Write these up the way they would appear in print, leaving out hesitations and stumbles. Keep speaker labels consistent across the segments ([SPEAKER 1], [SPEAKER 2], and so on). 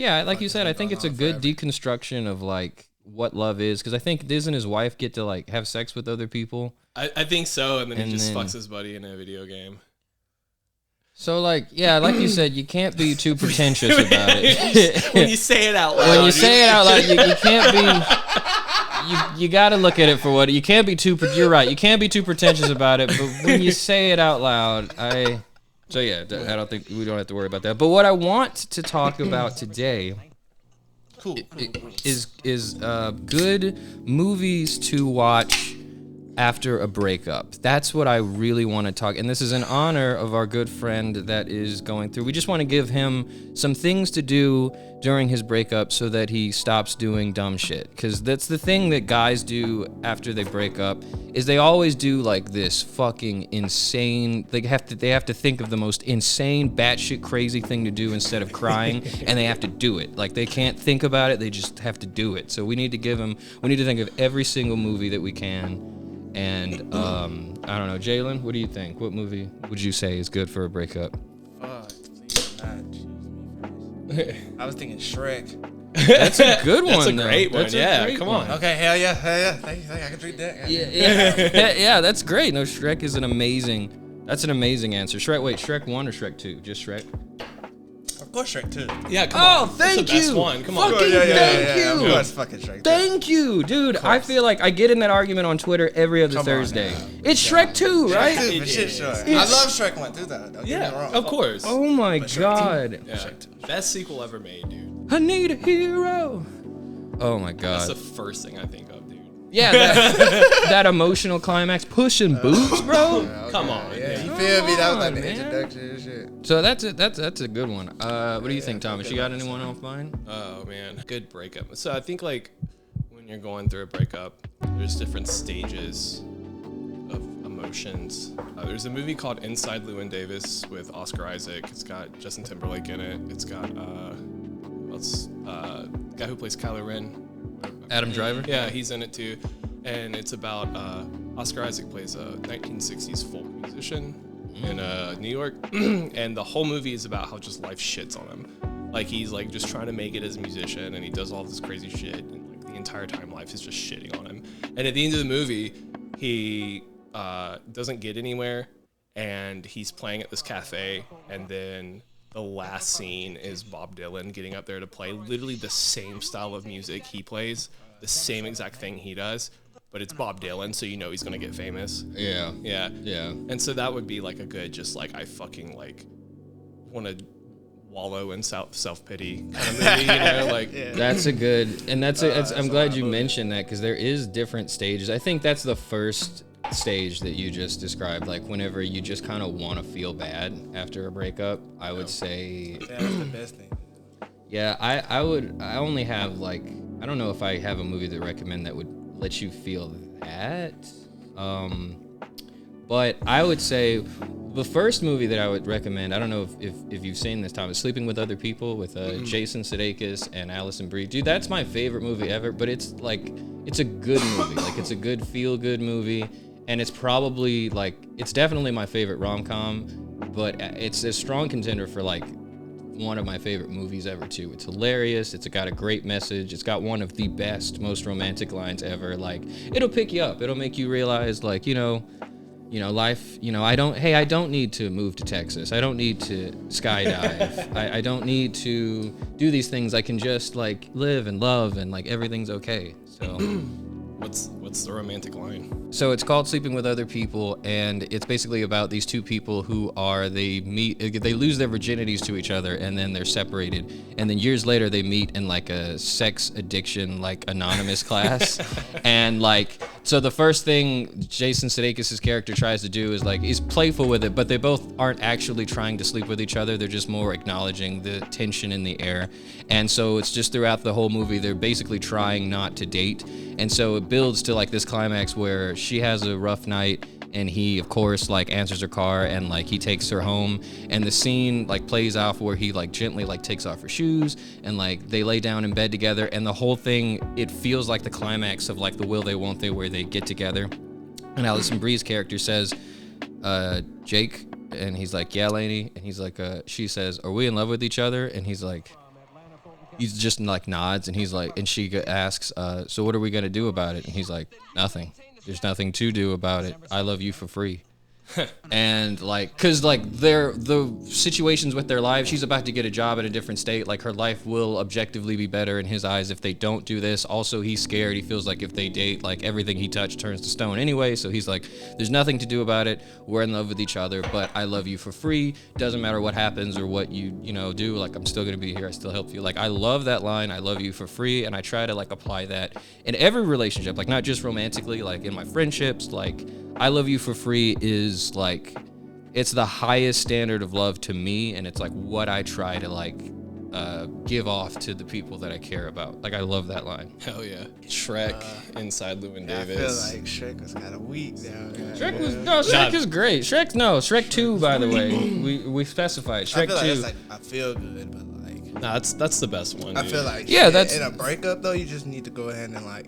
[SPEAKER 1] Yeah, like you said, I think it's a good deconstruction of like what love is, because I think doesn't his wife get to like have sex with other people?
[SPEAKER 2] I think so, and then he just fucks his buddy in a video game.
[SPEAKER 1] So like, yeah, like you said, you can't be too pretentious about it.
[SPEAKER 2] When you say it out loud.
[SPEAKER 1] When you say it out loud, you can't be. You got to look at it for what you can't be too. You're right. You can't be too pretentious about it. But when you say it out loud, So yeah, I don't think we don't have to worry about that. But what I want to talk about today. Is good movies to watch after a breakup. That's what I really want to talk. And this is in honor of our good friend that is going through. We just want to give him some things to do during his breakup so that he stops doing dumb shit. Because that's the thing that guys do after they break up, is they always do like this fucking insane. They have to think of the most insane, batshit crazy thing to do instead of crying, and they have to do it. Like they can't think about it, they just have to do it. So we need to think of every single movie that we can. And I don't know, Jalen, what do you think? What movie would you say is good for a breakup?
[SPEAKER 3] I was thinking Shrek.
[SPEAKER 1] That's a good one.
[SPEAKER 2] That's a great one.
[SPEAKER 1] That's
[SPEAKER 2] Yeah, come on.
[SPEAKER 3] Okay, hell yeah. Thank you. I can drink that.
[SPEAKER 1] Yeah, that's great. No, Shrek is an amazing answer. Shrek 1 or Shrek 2? Just Shrek?
[SPEAKER 3] Of course, Shrek 2.
[SPEAKER 2] Yeah, come on.
[SPEAKER 1] Thank
[SPEAKER 2] That's
[SPEAKER 1] you.
[SPEAKER 2] the best one. Come on.
[SPEAKER 1] Fucking thank you.
[SPEAKER 3] Of course, fucking Shrek 2.
[SPEAKER 1] Thank you, dude. I feel like I get in that argument on Twitter every other Thursday. It's Shrek 2, right?
[SPEAKER 3] Shrek 2, for shit, sure. I love Shrek 1 too, though. Don't get me wrong.
[SPEAKER 2] Of course.
[SPEAKER 1] Oh my god.
[SPEAKER 2] Yeah. Best sequel ever made, dude.
[SPEAKER 1] I need a hero. Oh my god.
[SPEAKER 2] That's the first thing I think of, dude.
[SPEAKER 1] Yeah, that emotional climax, pushing boots, bro.
[SPEAKER 3] Okay.
[SPEAKER 2] Come on.
[SPEAKER 3] Yeah, you feel me? That was like the
[SPEAKER 1] man.
[SPEAKER 3] introduction and shit.
[SPEAKER 1] So that's a good one. What do you think, Thomas? You got anyone off mine?
[SPEAKER 2] Oh man, good breakup. So I think like when you're going through a breakup, there's different stages of emotions. There's a movie called Inside Llewyn Davis with Oscar Isaac. It's got Justin Timberlake in it. It's got guy who plays Kylo Ren.
[SPEAKER 1] Adam Driver?
[SPEAKER 2] Yeah, he's in it too. And it's about Oscar Isaac plays a 1960s folk musician in New York. And the whole movie is about how just life shits on him. Like he's like just trying to make it as a musician, and he does all this crazy shit, and like the entire time life is just shitting on him. And at the end of the movie, he doesn't get anywhere, and he's playing at this cafe, and then the last scene is Bob Dylan getting up there to play literally the same style of music he plays, the same exact thing he does, but it's Bob Dylan, so you know he's gonna get famous.
[SPEAKER 1] Yeah.
[SPEAKER 2] Yeah.
[SPEAKER 1] Yeah.
[SPEAKER 2] And so that would be like a good, just like I fucking like want to wallow in self-pity kind of movie, you know, like
[SPEAKER 1] That's a good, and I'm glad you mentioned that, because there is different stages. I think that's the first stage that you just described, like whenever you just kind of want to feel bad after a breakup. I would say
[SPEAKER 3] That's the best thing.
[SPEAKER 1] yeah, I only have like, I don't know if I have a movie to recommend that would let you feel that, but I would say the first movie that I would recommend, I don't know if you've seen this, Tom, is Sleeping with Other People with Jason Sudeikis and Alison Brie. Dude, that's my favorite movie ever, but it's like, it's a good movie. Like, it's a good feel-good movie, and it's probably, like, it's definitely my favorite rom-com, but it's a strong contender for, like, one of my favorite movies ever, too. It's hilarious. It's got a great message. It's got one of the best, most romantic lines ever. Like, it'll pick you up. It'll make you realize, like, you know, life, I don't need to move to Texas. I don't need to skydive. I don't need to do these things. I can just like live and love, and like everything's okay. So
[SPEAKER 2] what's the romantic line?
[SPEAKER 1] So it's called Sleeping with Other People, and it's basically about these two people who they lose their virginities to each other, and then they're separated, and then years later they meet in like a sex addiction like anonymous class, and like, so the first thing Jason Sudeikis' character tries to do is like, he's playful with it, but they both aren't actually trying to sleep with each other. They're just more acknowledging the tension in the air, and so it's just throughout the whole movie they're basically trying not to date, and so it builds to like this climax where she has a rough night, and he of course like answers her car, and like he takes her home, and the scene like plays off where he like gently like takes off her shoes, and like they lay down in bed together, and the whole thing, it feels like the climax of like the Will They Won't They, where they get together, and Alison Brie's character says, Jake, and he's like, yeah, Lainey, and he's like, she says, are we in love with each other? And he's like, he's just like nods, and he's like, and she asks, so what are we gonna do about it? And he's like, nothing. There's nothing to do about it. I love you for free. And like, cause like the situations with their lives, she's about to get a job in a different state. Like her life will objectively be better in his eyes if they don't do this. Also, he's scared. He feels like if they date, like everything he touched turns to stone anyway. So he's like, there's nothing to do about it. We're in love with each other, but I love you for free. Doesn't matter what happens or what you do. Like I'm still gonna be here. I still help you. Like I love that line. I love you for free, and I try to like apply that in every relationship. Like not just romantically. Like in my friendships. Like I love you for free is like, it's the highest standard of love to me, and it's like what I try to like give off to the people that I care about. Like I love that line.
[SPEAKER 2] Hell yeah. Shrek inside Llewyn Davis.
[SPEAKER 3] I feel like Shrek was kind of weak down there.
[SPEAKER 1] Shrek is great. Shrek 2, by the way. We specified Shrek 2.
[SPEAKER 3] I feel like it's like I feel good, but like
[SPEAKER 2] Nah, that's the best one.
[SPEAKER 3] I
[SPEAKER 2] dude.
[SPEAKER 3] feel like
[SPEAKER 1] that's
[SPEAKER 3] in a breakup though, you just need to go ahead and like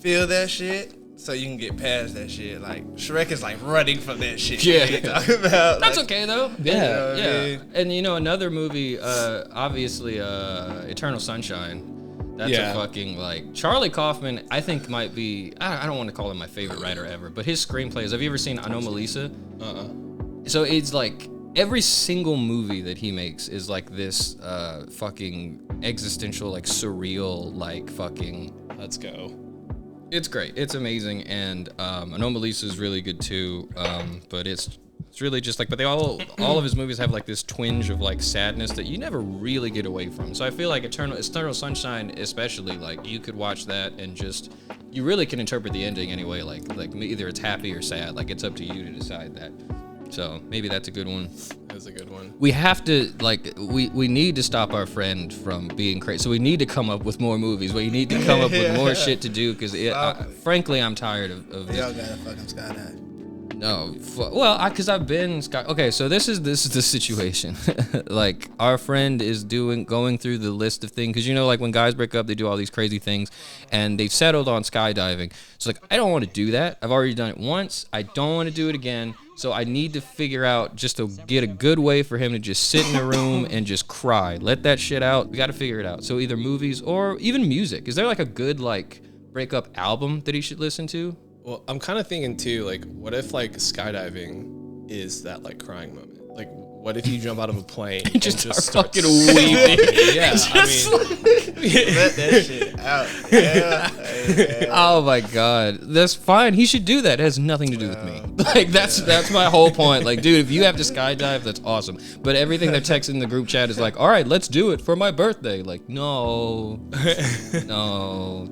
[SPEAKER 3] feel that shit. So you can get past that shit. Like Shrek is like running from that shit.
[SPEAKER 1] Yeah.
[SPEAKER 3] You talking about.
[SPEAKER 1] That's
[SPEAKER 3] like,
[SPEAKER 1] okay though.
[SPEAKER 3] You know what I mean?
[SPEAKER 1] And another movie, obviously, Eternal Sunshine. That's a fucking like Charlie Kaufman. I think might be. I don't want to call him my favorite writer ever, but his screenplays. Have you ever seen Anomalisa? So it's like every single movie that he makes is like this fucking existential, like surreal, like fucking.
[SPEAKER 2] Let's go.
[SPEAKER 1] It's great. It's amazing, and Anomalisa is really good too. But it's really just like, but they all of his movies have like this twinge of like sadness that you never really get away from. So I feel like Eternal Sunshine, especially, like you could watch that and just you really can interpret the ending anyway. Like either it's happy or sad. Like it's up to you to decide that. So maybe that's a good one.
[SPEAKER 2] That's a good one.
[SPEAKER 1] We have to we need to stop our friend from being crazy. So we need to come up with more movies. We need to come up with more shit to do because frankly I'm tired of this.
[SPEAKER 3] Y'all gotta fucking skydive.
[SPEAKER 1] No, because I've been okay. So this is the situation. Like our friend is going through the list of things because like when guys break up, they do all these crazy things, and they've settled on skydiving. So like I don't want to do that. I've already done it once. I don't want to do it again. So I need to figure out just to get a good way for him to just sit in a room and just cry. Let that shit out. We got to figure it out. So either movies or even music. Is there like a good like breakup album that he should listen to?
[SPEAKER 2] Well, I'm kind of thinking too, like, what if like skydiving is that like crying moment? Like, what if you jump out of a plane and just start
[SPEAKER 1] fucking weeping?
[SPEAKER 2] Yeah,
[SPEAKER 3] Let that shit out. Yeah.
[SPEAKER 1] Oh my god, that's fine. He should do that. It has nothing to do with me. Like that's my whole point. Like, dude, if you have to skydive, that's awesome. But everything they're texting in the group chat is like, all right, let's do it for my birthday. Like, no,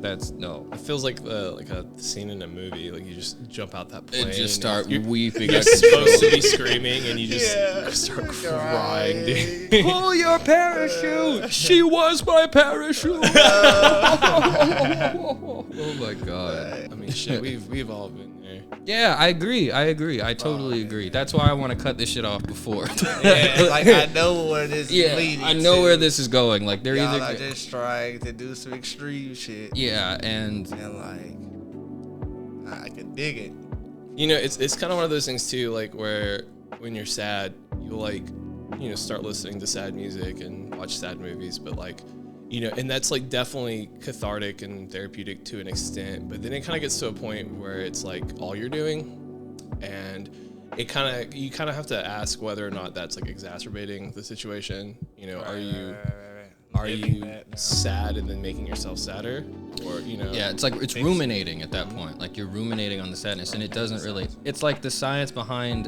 [SPEAKER 1] that's no.
[SPEAKER 2] It feels like a scene in a movie. Like you just jump out that plane
[SPEAKER 1] And just start weeping.
[SPEAKER 2] You're supposed to be screaming, and you just start crying, dude.
[SPEAKER 1] Pull your parachute. She was my parachute. Oh my god.
[SPEAKER 2] I mean, shit, we've all been there.
[SPEAKER 1] Yeah, I agree. I totally agree. That's why I want to cut this shit off before.
[SPEAKER 3] Yeah, like I know where this is leading.
[SPEAKER 1] I know
[SPEAKER 3] to.
[SPEAKER 1] where this is going. Like they're
[SPEAKER 3] Y'all
[SPEAKER 1] either
[SPEAKER 3] are just trying to do some extreme shit.
[SPEAKER 1] yeah, and
[SPEAKER 3] like I can dig it.
[SPEAKER 2] It's kind of one of those things too, like where when you're sad, you'll like, start listening to sad music and watch sad movies, but like, and that's like definitely cathartic and therapeutic to an extent, but then it kind of gets to a point where it's like all you're doing, and you kind of have to ask whether or not that's like exacerbating the situation. Are you sad and then making yourself sadder, or
[SPEAKER 1] yeah, it's like it's ruminating at that point. Like you're ruminating on the sadness, and it doesn't really. It's like the science behind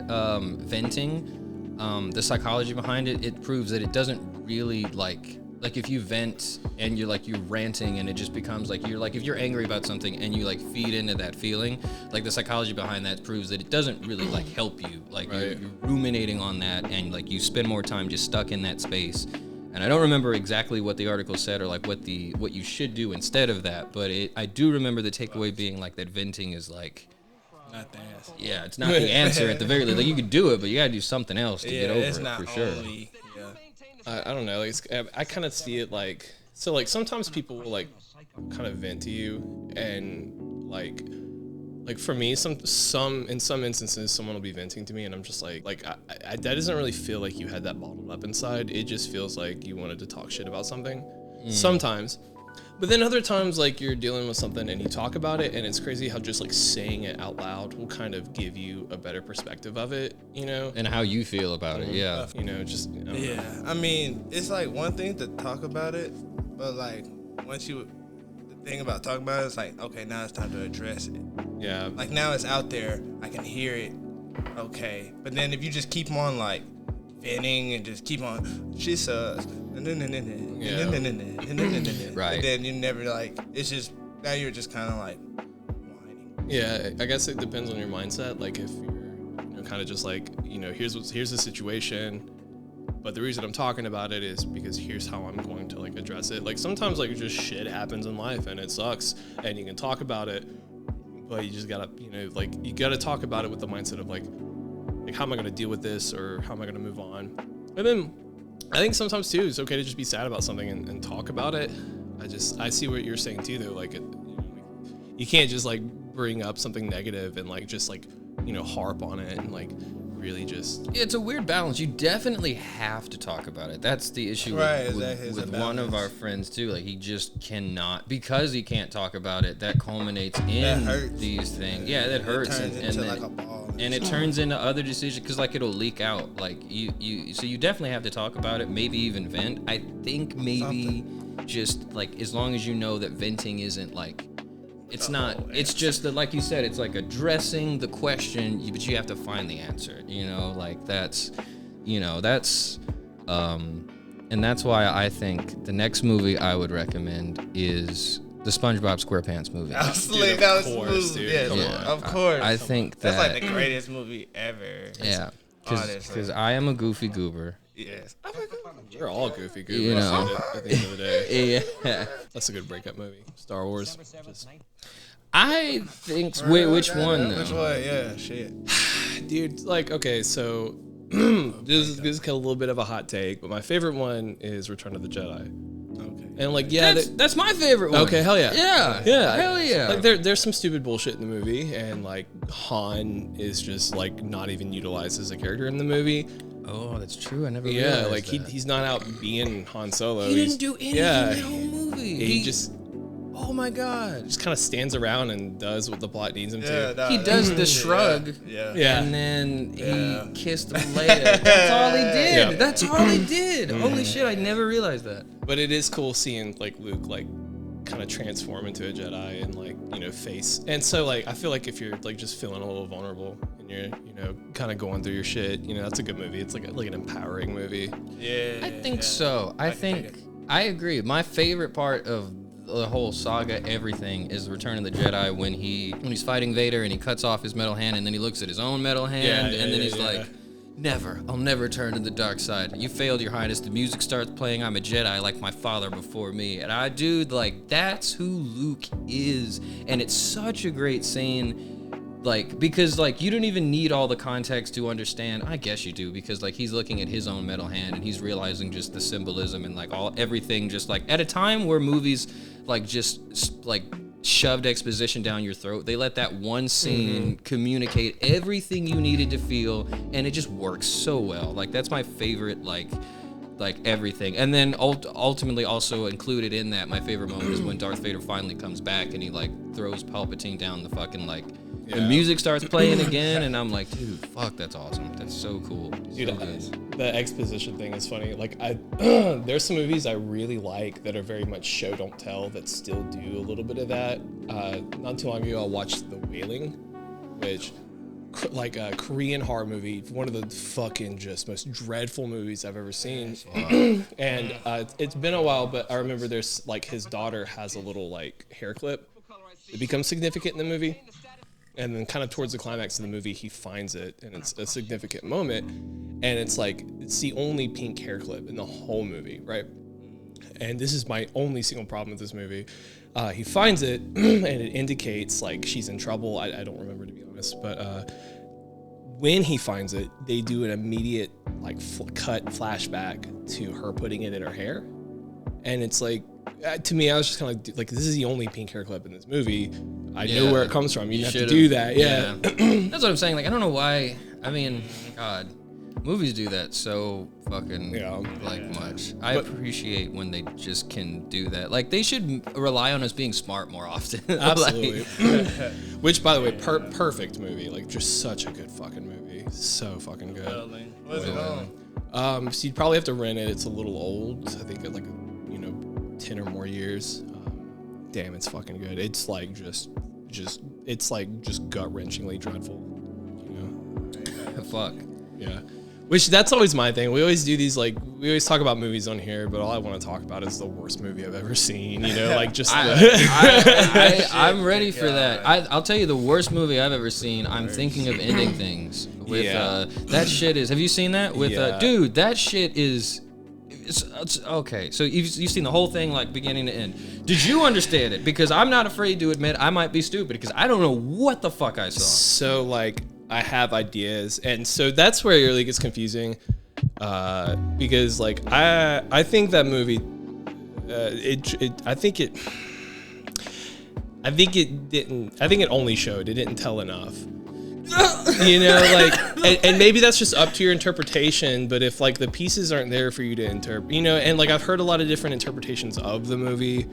[SPEAKER 1] venting, the psychology behind it. It proves that it doesn't really like if you vent and you're ranting, and it just becomes like if you're angry about something and you like feed into that feeling, like the psychology behind that proves that it doesn't really like help you. Like you're ruminating on that, and like you spend more time just stuck in that space. And I don't remember exactly what the article said or like what you should do instead of that, but I do remember the takeaway being like that venting is like
[SPEAKER 3] Not the answer.
[SPEAKER 1] yeah, it's not the answer at the very least. Like you could do it, but you gotta do something else to get over
[SPEAKER 3] it's
[SPEAKER 1] it
[SPEAKER 3] not
[SPEAKER 1] for sure.
[SPEAKER 3] only,
[SPEAKER 2] I don't know. Like, I kind of see it like, so like sometimes people will like kind of vent to you, and like for me, some in some instances, someone will be venting to me, and I'm just like that doesn't really feel like you had that bottled up inside. It just feels like you wanted to talk shit about something. sometimes. But then other times, like, you're dealing with something and you talk about it, and it's crazy how just, like, saying it out loud will kind of give you a better perspective of it, you know?
[SPEAKER 1] And how you feel about it, yeah.
[SPEAKER 2] You know, just, I don't know.
[SPEAKER 3] Yeah, I mean, it's like one thing to talk about it, but like once you, the thing about talking about it is like, okay, now it's time to address it.
[SPEAKER 2] Yeah.
[SPEAKER 3] Like now it's out there, I can hear it, okay. But then if you just keep on like venting and just keep on, she sucks,
[SPEAKER 1] Right.
[SPEAKER 3] And then you never like, it's just, now you're just kind of like whining.
[SPEAKER 2] Yeah, I guess it depends on your mindset. Like if you're, you know, kind of just like, you know, here's the situation, but the reason I'm talking about it is because here's how I'm going to like address it. Like sometimes like just shit happens in life and it sucks, and you can talk about it, but you just gotta, you know, like you gotta talk about it with the mindset of like how am I gonna deal with this, or how am I gonna move on? And then I think sometimes too it's okay to just be sad about something and talk about it. I see what you're saying too though. Like it, you know, you can't just like bring up something negative and like just like, you know, harp on it and like really just.
[SPEAKER 1] It's a weird balance. You definitely have to talk about it. That's the issue
[SPEAKER 3] Right,
[SPEAKER 1] with,
[SPEAKER 3] exactly. It's
[SPEAKER 1] with
[SPEAKER 3] a
[SPEAKER 1] one of
[SPEAKER 3] balance.
[SPEAKER 1] our friends too. Like he just cannot, because he can't talk about it. That culminates
[SPEAKER 3] That
[SPEAKER 1] in
[SPEAKER 3] hurts.
[SPEAKER 1] these things. Yeah, that hurts,
[SPEAKER 3] It turns
[SPEAKER 1] and
[SPEAKER 3] into
[SPEAKER 1] then,
[SPEAKER 3] like a ball.
[SPEAKER 1] and it turns into other decisions because like it'll leak out. Like so you definitely have to talk about it. Maybe even vent. I think maybe just like as long as you know that venting isn't like. It's not. It's just that, like you said, it's like addressing the question, but you have to find the answer. You know, like that's, you know, that's, and that's why I think the next movie I would recommend is the SpongeBob SquarePants movie.
[SPEAKER 3] Absolutely,
[SPEAKER 2] Dude, of
[SPEAKER 3] that was
[SPEAKER 2] course,
[SPEAKER 3] smooth.
[SPEAKER 2] dude.
[SPEAKER 3] Yeah,
[SPEAKER 2] Come
[SPEAKER 1] on.
[SPEAKER 3] of course.
[SPEAKER 1] I think
[SPEAKER 3] that's
[SPEAKER 1] that
[SPEAKER 3] like the greatest movie ever.
[SPEAKER 1] yeah,
[SPEAKER 3] Honestly.
[SPEAKER 1] because I am a goofy goober.
[SPEAKER 3] Yes.
[SPEAKER 2] We're all goofy goofy.
[SPEAKER 1] You know.
[SPEAKER 2] At the end of the day.
[SPEAKER 1] Yeah,
[SPEAKER 2] That's a good breakup movie. Star Wars. Just,
[SPEAKER 1] I think. Wait, which one though?
[SPEAKER 3] Which one? Yeah, shit.
[SPEAKER 2] dude, like, okay, so this is kind of a little bit of a hot take, but my favorite one is Return of the Jedi.
[SPEAKER 3] Okay.
[SPEAKER 2] And like, yeah,
[SPEAKER 1] That's my favorite one.
[SPEAKER 2] okay, hell yeah,
[SPEAKER 1] Yeah, hell yeah.
[SPEAKER 2] Like, there's some stupid bullshit in the movie, and like Han is just like not even utilized as a character in the movie.
[SPEAKER 1] Oh, that's true. I never.
[SPEAKER 2] Yeah,
[SPEAKER 1] realized
[SPEAKER 2] like
[SPEAKER 1] that.
[SPEAKER 2] he's not out being Han Solo.
[SPEAKER 1] He
[SPEAKER 2] He's-
[SPEAKER 1] didn't do anything
[SPEAKER 2] Yeah,
[SPEAKER 1] in the whole movie.
[SPEAKER 2] he just
[SPEAKER 1] Oh my god.
[SPEAKER 2] kind of stands around and does what the plot needs him to.
[SPEAKER 1] He does the shrug.
[SPEAKER 3] Yeah.
[SPEAKER 2] Yeah.
[SPEAKER 1] And then
[SPEAKER 3] Yeah.
[SPEAKER 1] he kissed Leia. That's all he did.
[SPEAKER 2] Yeah.
[SPEAKER 1] That's all he did. Holy shit, I never realized that.
[SPEAKER 2] But it is cool seeing like Luke like kind of transform into a Jedi and like, you know, face. And so like I feel like if you're like just feeling a little vulnerable and you're, you know, kind of going through your shit, you know, that's a good movie. It's like an empowering movie.
[SPEAKER 3] Yeah.
[SPEAKER 1] I think so. I think I agree. My favorite part of the whole saga, everything, is Return of the Jedi when he's fighting Vader and he cuts off his metal hand and then he looks at his own metal hand and then he's like, I'll never turn to the dark side. You failed, Your Highness. The music starts playing. I'm a Jedi like my father before me. And dude, like, that's who Luke is. And it's such a great scene. Like, because, like, you don't even need all the context to understand. I guess you do, because, like, he's looking at his own metal hand and he's realizing just the symbolism and, like, everything just, like, at a time where movies, like, just, like, shoved exposition down your throat, they let that one scene communicate everything you needed to feel, and it just works so well. Like, that's my favorite, like everything. And then ultimately also included in that, my favorite moment is when Darth Vader finally comes back and he, like, throws Palpatine down the fucking, like, the music starts playing again, and I'm like, dude, fuck, that's awesome. That's so cool.
[SPEAKER 2] Dude,
[SPEAKER 1] So good.
[SPEAKER 2] the exposition thing is funny. Like there's some movies I really like that are very much show don't tell that still do a little bit of that. Not too long ago, I watched The Wailing, which like a Korean horror movie, one of the fucking just most dreadful movies I've ever seen. And it's been a while, but I remember there's like his daughter has a little like hair clip. It becomes significant in the movie. And then kind of towards the climax of the movie, he finds it, and it's a significant moment. And it's like, it's the only pink hair clip in the whole movie, right? And this is my only single problem with this movie. He finds it, and it indicates like she's in trouble. I don't remember, to be honest. But when he finds it, they do an immediate like cut flashback to her putting it in her hair. And it's like, to me, I was just kind of like, this is the only pink hair clip in this movie. I know where it comes from. You have to do that. Yeah.
[SPEAKER 1] That's what I'm saying. Like, I don't know why. I mean, God, Movies do that so fucking much. I
[SPEAKER 2] But-
[SPEAKER 1] appreciate when they just can do that. Like they should rely on us being smart more often.
[SPEAKER 2] Absolutely. Which, by the way, perfect movie. Like, just such a good fucking movie. So fucking good.
[SPEAKER 3] What's it on?
[SPEAKER 2] So you'd probably have to rent it. It's a little old. I think like 10 or more years. Damn, it's fucking good. It's like just gut wrenchingly dreadful.
[SPEAKER 1] Fuck.
[SPEAKER 2] Yeah. Which that's always my thing. We always do these we always talk about movies on here, but all I want to talk about is the worst movie I've ever seen. Like just.
[SPEAKER 1] I'm ready for that. I'll tell you the worst movie I've ever seen. I'm thinking of ending things with that shit is. Have you seen that with dude? That shit is. It's okay. So you've seen the whole thing like beginning to end. Did you understand it? Because I'm not afraid to admit I might be stupid because I don't know what the fuck I saw.
[SPEAKER 2] So I have ideas, and so that's where it really gets confusing, because I think that movie, I think it only showed, it didn't tell enough. And maybe that's just up to your interpretation, but if the pieces aren't there for you to interpret, and I've heard a lot of different interpretations of the movie.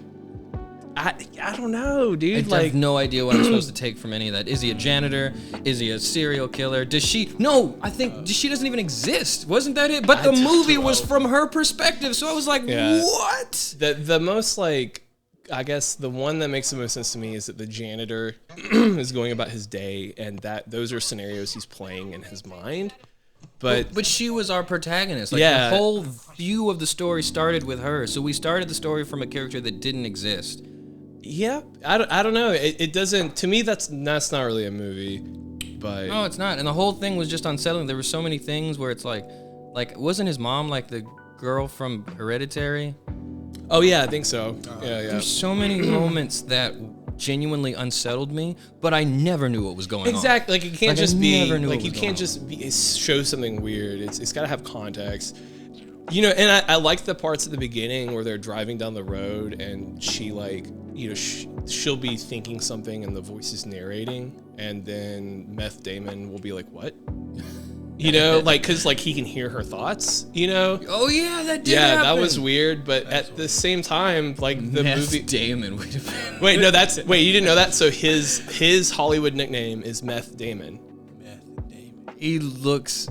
[SPEAKER 2] I don't know, dude.
[SPEAKER 1] I have no idea what I'm supposed to take from any of that. Is he a janitor? Is he a serial killer? Does she? No, I think she doesn't even exist. Wasn't that it? But the movie was from her perspective, so I was like, what?
[SPEAKER 2] The most I guess the one that makes the most sense to me is that the janitor is going about his day, and that those are scenarios he's playing in his mind. But
[SPEAKER 1] she was our protagonist.
[SPEAKER 2] Yeah.
[SPEAKER 1] The whole view of the story started with her. So we started the story from a character that didn't exist.
[SPEAKER 2] Yeah, I don't know. It doesn't. To me, that's not really a movie. But
[SPEAKER 1] no, it's not. And the whole thing was just unsettling. There were so many things where it's wasn't his mom like the girl from Hereditary?
[SPEAKER 2] Oh yeah, I think so. Yeah.
[SPEAKER 1] There's so many moments that genuinely unsettled me, but I never knew what was going on.
[SPEAKER 2] Exactly. It can't just be you can't
[SPEAKER 1] just
[SPEAKER 2] show something weird. It's got to have context. And I like the parts at the beginning where they're driving down the road and she she'll be thinking something and the voice is narrating, and then Meth Damon will be like, "What?" Because he can hear her thoughts.
[SPEAKER 1] Oh yeah, that did
[SPEAKER 2] happen.
[SPEAKER 1] happen.
[SPEAKER 2] That was weird, but at the same time, the movie.
[SPEAKER 1] Damon would have been.
[SPEAKER 2] Wait, no, you didn't know that? So his Hollywood nickname is Meth Damon.
[SPEAKER 3] Meth Damon.
[SPEAKER 1] He looks.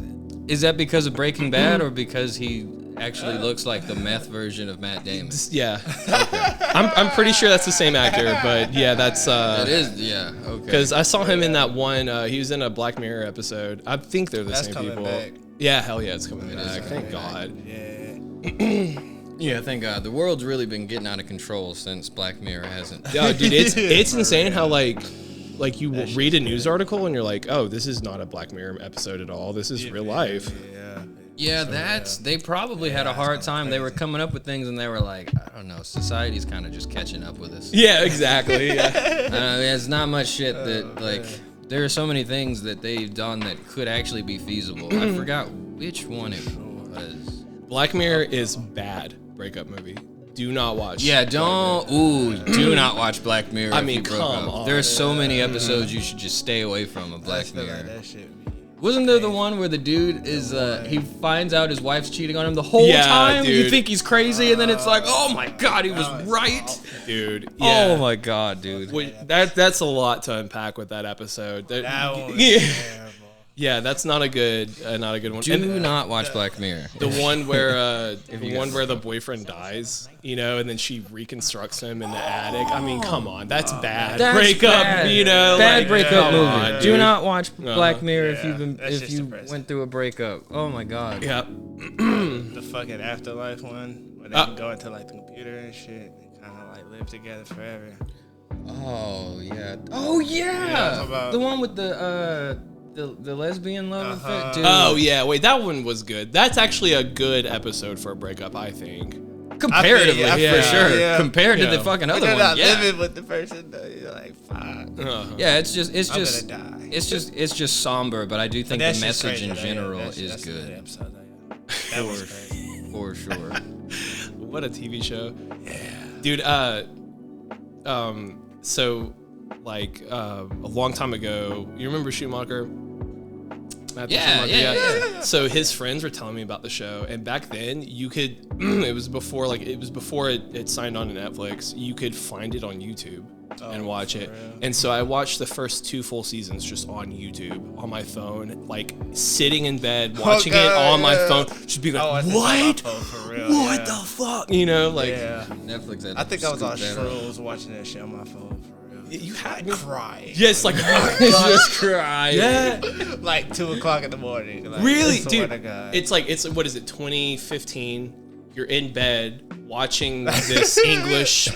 [SPEAKER 1] Is that because of Breaking Bad or because he actually looks like the meth version of Matt Damon?
[SPEAKER 2] Yeah. Okay. I'm pretty sure that's the same actor, but yeah, that's.
[SPEAKER 1] It is. Yeah. Okay.
[SPEAKER 2] Because I saw him in that one. He was in a Black Mirror episode. I think they're the
[SPEAKER 3] That's
[SPEAKER 2] same
[SPEAKER 3] coming
[SPEAKER 2] people.
[SPEAKER 3] back.
[SPEAKER 2] Yeah, hell yeah, it's coming back. Thank God.
[SPEAKER 3] Yeah.
[SPEAKER 1] Yeah, thank God. The world's really been getting out of control since Black Mirror hasn't.
[SPEAKER 2] Yeah, dude, it's insane how you will read a news article and you're like, oh, this is not a Black Mirror episode at all. This is real life.
[SPEAKER 1] Yeah, they probably had a hard time. They were coming up with things and they were like, I don't know, society's kind of just catching up with us.
[SPEAKER 2] Yeah, exactly. Yeah.
[SPEAKER 1] There's not much shit that there are so many things that they've done that could actually be feasible. I forgot which one it was.
[SPEAKER 2] Black Mirror is bad breakup movie. Do not watch.
[SPEAKER 1] Yeah, do not watch Black Mirror.
[SPEAKER 2] I mean, come on.
[SPEAKER 1] There are so many episodes you should just stay away from of Black Mirror.
[SPEAKER 3] Like that shit.
[SPEAKER 1] Wasn't there the one where the dude is he finds out his wife's cheating on him the whole time?
[SPEAKER 2] Dude.
[SPEAKER 1] You think he's crazy, and then it's like, oh my god, he was right,
[SPEAKER 2] dude. Yeah.
[SPEAKER 1] Oh my god, dude.
[SPEAKER 2] That's a lot to unpack with that episode.
[SPEAKER 3] That one was terrible.
[SPEAKER 2] Yeah, that's not a good one.
[SPEAKER 1] Do not watch Black Mirror.
[SPEAKER 2] The one where where the boyfriend dies, and then she reconstructs him in the attic. I mean, come on, that's bad.
[SPEAKER 1] That's
[SPEAKER 2] breakup,
[SPEAKER 1] bad.
[SPEAKER 2] Bad
[SPEAKER 1] breakup movie.
[SPEAKER 2] On,
[SPEAKER 1] Do not watch Black Mirror
[SPEAKER 3] Yeah,
[SPEAKER 1] if you went through a breakup. Oh my god.
[SPEAKER 2] Yeah.
[SPEAKER 3] The fucking afterlife one where they go into the computer and shit and kind of live together forever.
[SPEAKER 1] Oh yeah. Oh yeah.
[SPEAKER 3] About,
[SPEAKER 1] the one with the lesbian love affair. Dude.
[SPEAKER 2] Oh yeah, wait, that one was good. That's actually a good episode for a breakup, I think.
[SPEAKER 1] Comparatively, for sure.
[SPEAKER 3] Yeah.
[SPEAKER 1] Compared to the fucking other
[SPEAKER 3] You're
[SPEAKER 1] one,
[SPEAKER 3] not
[SPEAKER 1] yeah.
[SPEAKER 3] living with the person though. You're like, fuck.
[SPEAKER 1] Yeah, it's just
[SPEAKER 3] gonna die.
[SPEAKER 1] it's just somber, but I do think
[SPEAKER 3] But
[SPEAKER 1] the
[SPEAKER 3] that shit's
[SPEAKER 1] message
[SPEAKER 3] crazy,
[SPEAKER 1] in
[SPEAKER 3] though.
[SPEAKER 1] general
[SPEAKER 3] That's
[SPEAKER 1] is
[SPEAKER 3] a
[SPEAKER 1] good.
[SPEAKER 3] episode, though, yeah. That was crazy.
[SPEAKER 1] For sure.
[SPEAKER 2] What a TV show.
[SPEAKER 3] Yeah.
[SPEAKER 2] Dude, so a long time ago, you remember Schumacher? Matthew
[SPEAKER 1] Yeah,
[SPEAKER 2] Schumacher,
[SPEAKER 1] yeah.
[SPEAKER 2] So his friends were telling me about the show, and back then you could. It was before it signed on to Netflix. You could find it on YouTube and watch it.
[SPEAKER 3] real?
[SPEAKER 2] And so I watched the first 2 full seasons just on YouTube on my phone, like sitting in bed watching it
[SPEAKER 3] God,
[SPEAKER 2] on my
[SPEAKER 3] yeah.
[SPEAKER 2] phone, just being
[SPEAKER 3] Oh, I
[SPEAKER 2] like,
[SPEAKER 3] think on my
[SPEAKER 2] "What?
[SPEAKER 3] phone, for real,
[SPEAKER 2] What
[SPEAKER 3] yeah.
[SPEAKER 2] the fuck?" You know, like
[SPEAKER 3] Yeah.
[SPEAKER 1] Netflix. Had
[SPEAKER 3] I think I was on
[SPEAKER 1] scooped that up.
[SPEAKER 3] Shrooms watching that shit on my phone for real.
[SPEAKER 2] you had
[SPEAKER 3] I cried.
[SPEAKER 2] yes, like
[SPEAKER 1] Just cry.
[SPEAKER 2] yeah.
[SPEAKER 3] Like 2:00 in the morning. Like,
[SPEAKER 2] Really,
[SPEAKER 3] I swear
[SPEAKER 2] dude?
[SPEAKER 3] to God.
[SPEAKER 2] It's what is it? 2015. You're in bed watching this English.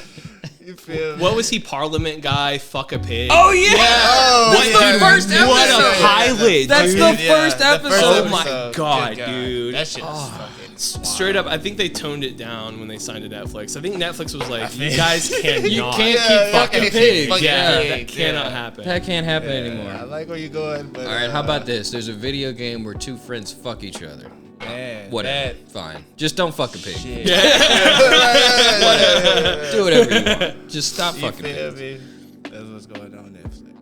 [SPEAKER 3] You feel
[SPEAKER 2] What was he? Parliament guy? Fuck a pig.
[SPEAKER 1] Oh yeah.
[SPEAKER 3] Oh,
[SPEAKER 2] What
[SPEAKER 3] yeah,
[SPEAKER 2] the
[SPEAKER 1] first
[SPEAKER 2] What
[SPEAKER 1] episode.
[SPEAKER 2] a pilot!
[SPEAKER 1] That's
[SPEAKER 2] dude.
[SPEAKER 1] the first episode.
[SPEAKER 2] Oh my
[SPEAKER 3] episode.
[SPEAKER 2] God,
[SPEAKER 3] Good
[SPEAKER 2] dude.
[SPEAKER 3] That shit was
[SPEAKER 2] Oh.
[SPEAKER 3] fucking
[SPEAKER 2] Straight up, I think they toned it down when they signed to Netflix. I think Netflix was like, "You
[SPEAKER 3] think-
[SPEAKER 2] guys cannot,
[SPEAKER 1] You can't
[SPEAKER 3] Yeah,
[SPEAKER 1] keep fucking
[SPEAKER 3] yeah,
[SPEAKER 1] pigs.
[SPEAKER 3] fucking
[SPEAKER 2] yeah,
[SPEAKER 3] pigs,
[SPEAKER 2] that cannot
[SPEAKER 3] yeah.
[SPEAKER 2] happen."
[SPEAKER 1] That can't happen
[SPEAKER 3] I
[SPEAKER 1] anymore.
[SPEAKER 3] like where you're going, but
[SPEAKER 1] All right, how about this? There's a video game where 2 friends fuck each other.
[SPEAKER 3] man,
[SPEAKER 1] Whatever. Fine. Just don't fuck a pig.
[SPEAKER 3] Shit.
[SPEAKER 1] Do whatever you want. Just stop
[SPEAKER 3] You
[SPEAKER 1] fucking
[SPEAKER 3] feel
[SPEAKER 1] pigs.
[SPEAKER 3] me? That's what's going on Netflix.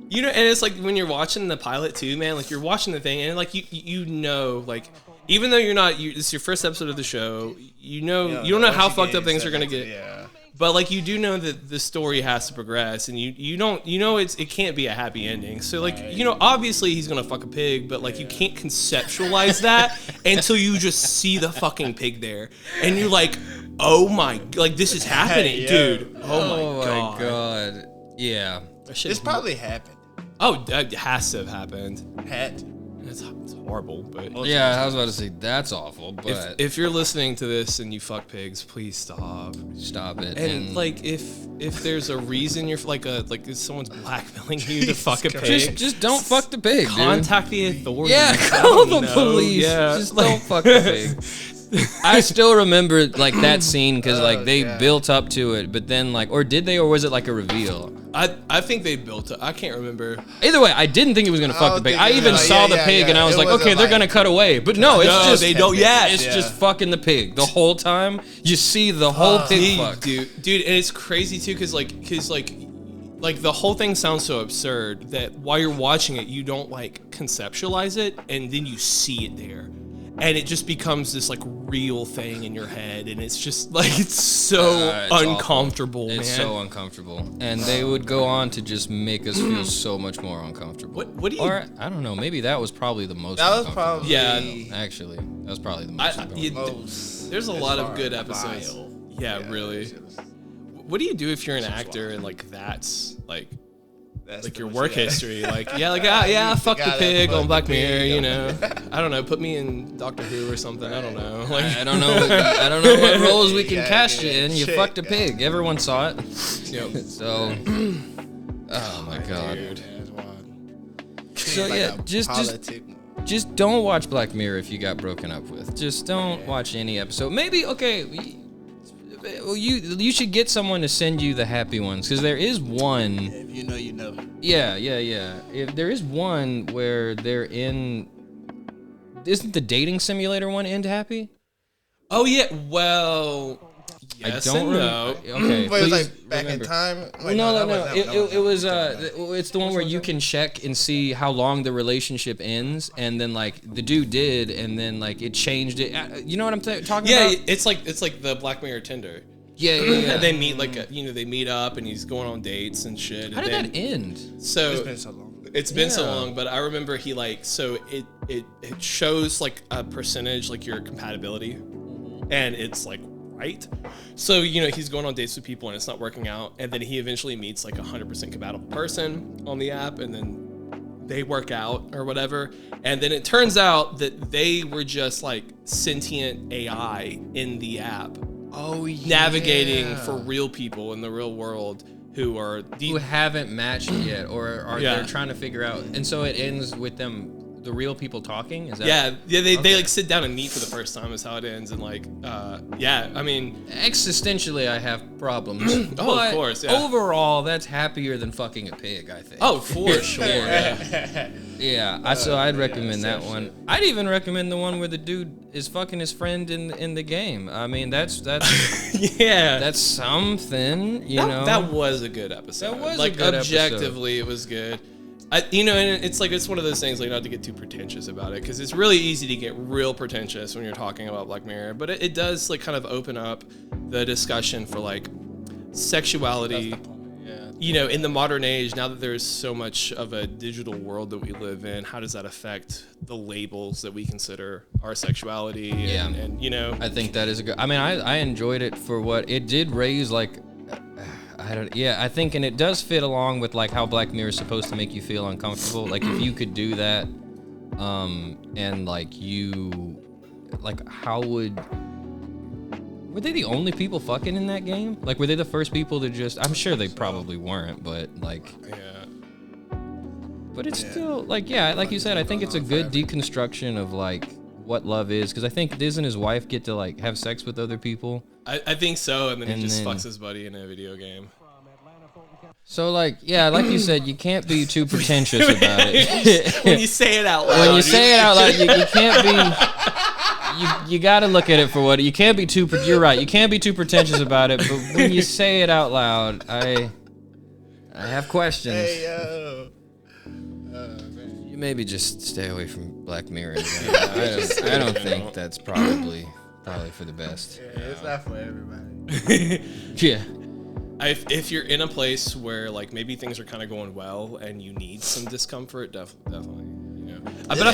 [SPEAKER 2] You know, and it's like when you're watching the pilot too, man. Like you're watching the thing, and like you know, like even though this is your first episode of the show, you know, you don't know how fucked up things are gonna get.
[SPEAKER 3] Yeah.
[SPEAKER 2] But like you do know that the story has to progress, and you know it can't be a happy ending. So like you know obviously he's gonna fuck a pig, but like you can't conceptualize that until you just see the fucking pig there, and you're like, oh my, like this is happening,
[SPEAKER 3] Yeah.
[SPEAKER 2] dude. Oh
[SPEAKER 1] Oh
[SPEAKER 2] my
[SPEAKER 1] my
[SPEAKER 2] god.
[SPEAKER 1] god. Yeah.
[SPEAKER 2] That shit
[SPEAKER 3] It's
[SPEAKER 2] is-
[SPEAKER 3] probably happened.
[SPEAKER 2] oh it has to have happened. It's horrible, but
[SPEAKER 1] Yeah, I was about to say that's awful, but
[SPEAKER 2] if you're listening to this and you fuck pigs, please stop.
[SPEAKER 1] stop it.
[SPEAKER 2] And like if there's a reason you're like if someone's blackmailing you to fuck a pig,
[SPEAKER 1] just don't fuck the pig, dude.
[SPEAKER 2] contact the authorities.
[SPEAKER 1] Yeah,
[SPEAKER 2] I
[SPEAKER 1] call
[SPEAKER 2] don't
[SPEAKER 1] the
[SPEAKER 2] know.
[SPEAKER 1] police.
[SPEAKER 2] Yeah,
[SPEAKER 1] Just
[SPEAKER 2] like-
[SPEAKER 1] don't fuck the pig. I still remember like that scene because like they
[SPEAKER 3] God.
[SPEAKER 1] built up to it, but then like, or did they, or was it like a reveal?
[SPEAKER 2] I think they built it. I can't remember.
[SPEAKER 1] Either way, I didn't think he was gonna fuck the
[SPEAKER 3] don't
[SPEAKER 1] pig.
[SPEAKER 3] think
[SPEAKER 1] I
[SPEAKER 3] it was
[SPEAKER 1] even
[SPEAKER 3] like-
[SPEAKER 1] saw
[SPEAKER 3] yeah,
[SPEAKER 1] the
[SPEAKER 3] yeah,
[SPEAKER 1] pig and
[SPEAKER 3] yeah.
[SPEAKER 1] I was
[SPEAKER 3] It
[SPEAKER 1] like,
[SPEAKER 3] wasn't
[SPEAKER 1] okay, they're
[SPEAKER 3] like-
[SPEAKER 1] gonna cut away, but no, it's
[SPEAKER 2] No,
[SPEAKER 1] just
[SPEAKER 2] they don't yet.
[SPEAKER 1] It's
[SPEAKER 3] Yeah.
[SPEAKER 1] just fucking the pig the whole time. You see the whole pig fuck.
[SPEAKER 2] Dude, and it's crazy too, cause like the whole thing sounds so absurd that while you're watching it, you don't like conceptualize it, and then you see it there, and it just becomes this like real thing in your head, and it's just like it's so
[SPEAKER 1] It's awful.
[SPEAKER 2] uncomfortable, man.
[SPEAKER 1] It's so uncomfortable, and they would go on to just make us feel so much more uncomfortable.
[SPEAKER 2] What do you?
[SPEAKER 1] Or I don't know. Maybe that was probably the most.
[SPEAKER 3] That was
[SPEAKER 1] uncomfortable.
[SPEAKER 3] probably
[SPEAKER 2] Yeah.
[SPEAKER 1] Actually, that was probably the most. uncomfortable.
[SPEAKER 2] There's a
[SPEAKER 3] as
[SPEAKER 2] lot of
[SPEAKER 3] far
[SPEAKER 2] good
[SPEAKER 3] as
[SPEAKER 2] episodes.
[SPEAKER 3] vile.
[SPEAKER 2] Yeah, really. What do you do if you're an actor and like that's like your work history? Like I fucked the
[SPEAKER 3] guy that
[SPEAKER 2] pig on
[SPEAKER 3] fucked
[SPEAKER 2] Black
[SPEAKER 3] the
[SPEAKER 2] Mirror,
[SPEAKER 3] pig.
[SPEAKER 2] you know. I don't know, put me in Doctor Who or something. I don't know. Like
[SPEAKER 1] I don't know. I don't know what roles we can
[SPEAKER 3] Yeah,
[SPEAKER 1] cast you
[SPEAKER 3] yeah,
[SPEAKER 1] in. You
[SPEAKER 3] shit,
[SPEAKER 1] fucked a
[SPEAKER 3] yeah.
[SPEAKER 1] pig. Everyone saw it.
[SPEAKER 2] Yep.
[SPEAKER 1] So, oh my god.
[SPEAKER 2] Dude.
[SPEAKER 1] So yeah, just don't watch Black Mirror if you got broken up with. Just don't watch any episode. Maybe okay. You should get someone to send you the happy ones because there is one.
[SPEAKER 3] If you know, you know.
[SPEAKER 1] Yeah. If there is one where they're in, isn't the dating simulator one end happy?
[SPEAKER 2] Oh yeah, well yes
[SPEAKER 1] I don't
[SPEAKER 2] and no.
[SPEAKER 1] Okay,
[SPEAKER 3] But it was
[SPEAKER 1] please
[SPEAKER 3] like back
[SPEAKER 1] remember.
[SPEAKER 3] in time. Wait,
[SPEAKER 1] No.
[SPEAKER 3] that
[SPEAKER 1] It was
[SPEAKER 3] that.
[SPEAKER 1] it's the one where you can check and see how long the relationship ends, and then like the dude did, and then like it changed it. You know what I'm talking
[SPEAKER 2] Yeah,
[SPEAKER 1] about?
[SPEAKER 2] it's like the Black Mirror Tinder.
[SPEAKER 1] Yeah.
[SPEAKER 2] And they meet they meet up and he's going on dates and shit. And
[SPEAKER 1] How did
[SPEAKER 2] then,
[SPEAKER 1] that end?
[SPEAKER 2] So
[SPEAKER 3] It's been so long.
[SPEAKER 2] It's been so
[SPEAKER 1] Yeah.
[SPEAKER 2] long, but I remember he like so it shows like a percentage like your compatibility, and it's like right. So he's going on dates with people and it's not working out, and then he eventually meets like 100% compatible person on the app, and then they work out or whatever, and then it turns out that they were just like sentient AI in the app
[SPEAKER 1] Oh yeah.
[SPEAKER 2] navigating for real people in the real world who are
[SPEAKER 1] who haven't matched yet, or are
[SPEAKER 2] Yeah.
[SPEAKER 1] they're trying to figure out, and so it ends with them, the real people talking. Is that?
[SPEAKER 2] they
[SPEAKER 1] Okay.
[SPEAKER 2] like sit down and meet for the first time is how it ends, and like I mean
[SPEAKER 1] Existentially, I have problems.
[SPEAKER 2] Oh,
[SPEAKER 1] but
[SPEAKER 2] of course, yeah.
[SPEAKER 1] Overall, that's happier than fucking a pig, I think.
[SPEAKER 2] oh for sure yeah.
[SPEAKER 1] Yeah, so I'd recommend that one. I'd even recommend the one where the dude is fucking his friend in the game. I mean, that's
[SPEAKER 2] Yeah.
[SPEAKER 1] that's something, you know.
[SPEAKER 2] That was a good episode.
[SPEAKER 1] That was a
[SPEAKER 2] like
[SPEAKER 1] good episode.
[SPEAKER 2] objectively it was good. And it's one of those things, like, not to get too pretentious about it, because it's really easy to get real pretentious when you're talking about Black Mirror, but it does, like, kind of open up the discussion for, like, sexuality. In the modern age, now that there's so much of a digital world that we live in, how does that affect the labels that we consider our sexuality?
[SPEAKER 1] I think that is a good. I mean, I enjoyed it for what it did raise. Like, I think, and it does fit along with like how Black Mirror is supposed to make you feel uncomfortable. Like, if you could do that, and like how would. Were they the only people fucking in that game? Like, were they the first people to just... I'm sure they probably weren't, but, like...
[SPEAKER 2] Yeah.
[SPEAKER 1] But it's still, like, like you said, I think it's a good deconstruction of, like, what love is. Because I think Diz and his wife get to, like, have sex with other people.
[SPEAKER 2] I think so, and then he just fucks his buddy in a video game.
[SPEAKER 1] So, like, like you said, you can't be too pretentious about it.
[SPEAKER 2] When you say it out loud.
[SPEAKER 1] When you say it out loud, you can't be... You got to look at it for what you can't be too. You're right. You can't be too pretentious about it. But when you say it out loud, I have questions.
[SPEAKER 3] Hey yo.
[SPEAKER 1] You maybe just stay away from Black Mirror. I don't think that's probably for the best.
[SPEAKER 3] Yeah, it's not for everybody.
[SPEAKER 1] Yeah.
[SPEAKER 2] If you're in a place where like maybe things are kind of going well and you need some discomfort, definitely. But I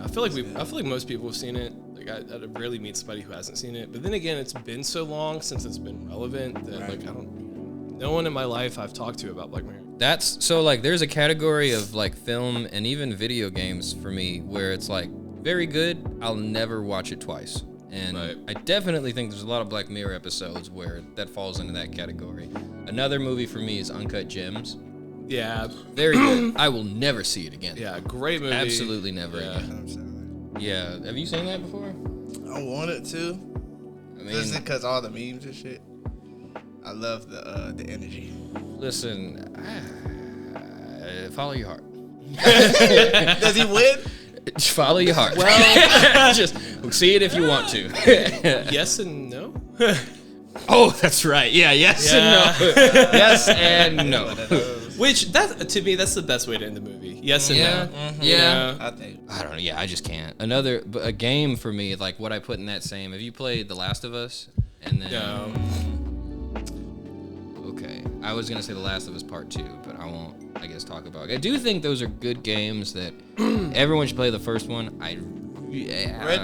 [SPEAKER 2] feel like most people have seen it. Like I rarely meet somebody who hasn't seen it. But then again, it's been so long since it's been relevant that like no one in my life I've talked to about Black Mirror.
[SPEAKER 1] That's so like there's a category of like film and even video games for me where it's like very good. I'll never watch it twice. And I definitely think there's a lot of Black Mirror episodes where that falls into that category. Another movie for me is Uncut Gems.
[SPEAKER 2] Yeah.
[SPEAKER 1] Very good. I will never see it again.
[SPEAKER 2] Yeah, great movie.
[SPEAKER 1] Absolutely never again. Yeah. Have you seen that before?
[SPEAKER 3] I wanted to.
[SPEAKER 1] I mean,
[SPEAKER 3] just because all the memes and shit. I love the energy.
[SPEAKER 1] Listen, follow your heart.
[SPEAKER 3] Does he win?
[SPEAKER 1] Follow your heart. Well, just see it if you want to.
[SPEAKER 2] Yes and no.
[SPEAKER 1] Oh, that's right. Yeah, yes and no. Yes and no.
[SPEAKER 2] Which to me that's the best way to end the movie. Yes and no.
[SPEAKER 3] Mm-hmm.
[SPEAKER 1] Yeah.
[SPEAKER 3] I
[SPEAKER 1] don't know. Yeah, I just can't. A game for me, like what I put in that same. Have you played The Last of Us? And then
[SPEAKER 2] no.
[SPEAKER 1] Okay, I was gonna say The Last of Us Part 2, but I won't. I guess talk about. I do think those are good games that everyone should play. The first one,
[SPEAKER 3] Red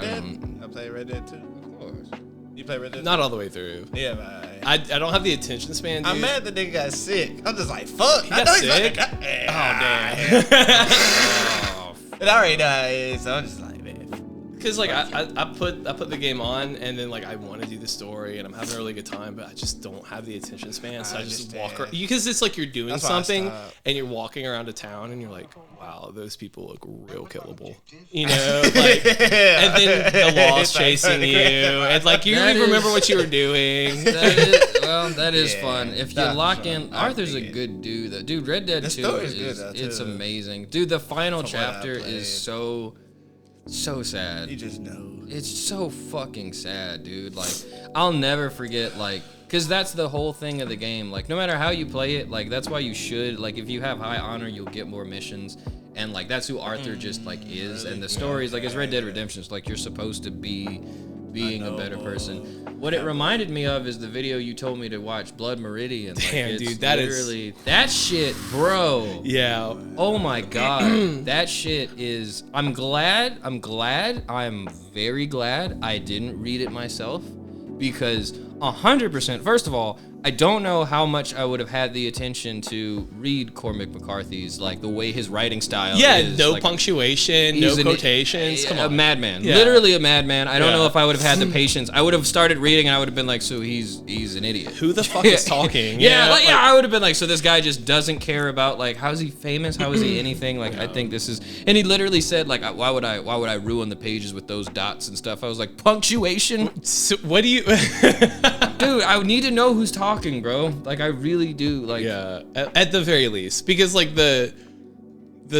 [SPEAKER 3] Dead. I play Red Dead too.
[SPEAKER 1] Of course.
[SPEAKER 3] You play Red Dead?
[SPEAKER 2] Not all the way through.
[SPEAKER 3] Yeah, man.
[SPEAKER 2] I don't have the attention span, dude.
[SPEAKER 3] I'm mad the nigga got sick. I'm just like, fuck.
[SPEAKER 2] He got sick?
[SPEAKER 3] Oh,
[SPEAKER 2] damn.
[SPEAKER 3] And I already know how it is, so I'm just like, man.
[SPEAKER 2] Because like I put the game on and then like I want to do the story and I'm having a really good time, but I just don't have the attention span, so I just walk around. Because it's like you're doing something and you're walking around a town and you're like, wow, those people look real killable, like, and then the law's chasing you and like you don't even remember what you were doing.
[SPEAKER 1] That is fun. If you lock in, Arthur's a good dude. Though. Dude, Red Dead 2 it's amazing. Dude, the final chapter is so sad.
[SPEAKER 3] You just know.
[SPEAKER 1] It's so fucking sad, dude. Like, I'll never forget, like, because that's the whole thing of the game. Like, no matter how you play it, like, that's why you should. Like, if you have high honor, you'll get more missions. And, like, that's who Arthur just, like, is. Really? And the stories, like, it's Red Dead Redemption. It's like, you're supposed to be being a better person. What it reminded me of is the video you told me to watch, Blood Meridian. Like,
[SPEAKER 2] damn,
[SPEAKER 1] it's
[SPEAKER 2] dude, that
[SPEAKER 1] literally, that shit, bro.
[SPEAKER 2] Yeah.
[SPEAKER 1] Oh my god, that shit is. I'm very glad I didn't read it myself, because 100%. First of all, I don't know how much I would have had the attention to read Cormac McCarthy's, like, the way his writing style is.
[SPEAKER 2] No
[SPEAKER 1] like,
[SPEAKER 2] punctuation, no quotations. Come on.
[SPEAKER 1] A madman.
[SPEAKER 2] Yeah.
[SPEAKER 1] Literally a madman. I don't know if I would have had the patience. I would have started reading and I would have been like, so he's an idiot.
[SPEAKER 2] Who the fuck is talking?
[SPEAKER 1] I would have been like, so this guy just doesn't care about, like, how's he famous? How is he anything? Like, I think this is, and he literally said, like, why would I ruin the pages with those dots and stuff? I was like, punctuation?
[SPEAKER 2] So what do you...
[SPEAKER 1] Dude, I need to know who's talking, bro. Like, I really do. Like,
[SPEAKER 2] yeah, at the very least, because like the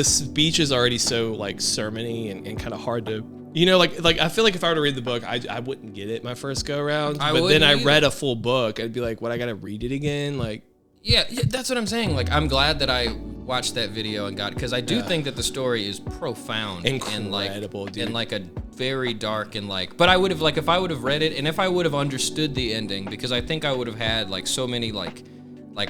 [SPEAKER 2] speech is already so like sermony and kind of hard to, like I feel like if I were to read the book, I wouldn't get it my first go around. But then I read a full book, I'd be like, what, I gotta read it again? Like,
[SPEAKER 1] yeah, that's what I'm saying. Like, I'm glad that I watched that video and got, because I do think that the story is profound,
[SPEAKER 2] Incredible,
[SPEAKER 1] and
[SPEAKER 2] dude.
[SPEAKER 1] and like a very dark and like. But I would have, like, if I would have read it and if I would have understood the ending, because I think I would have had like so many like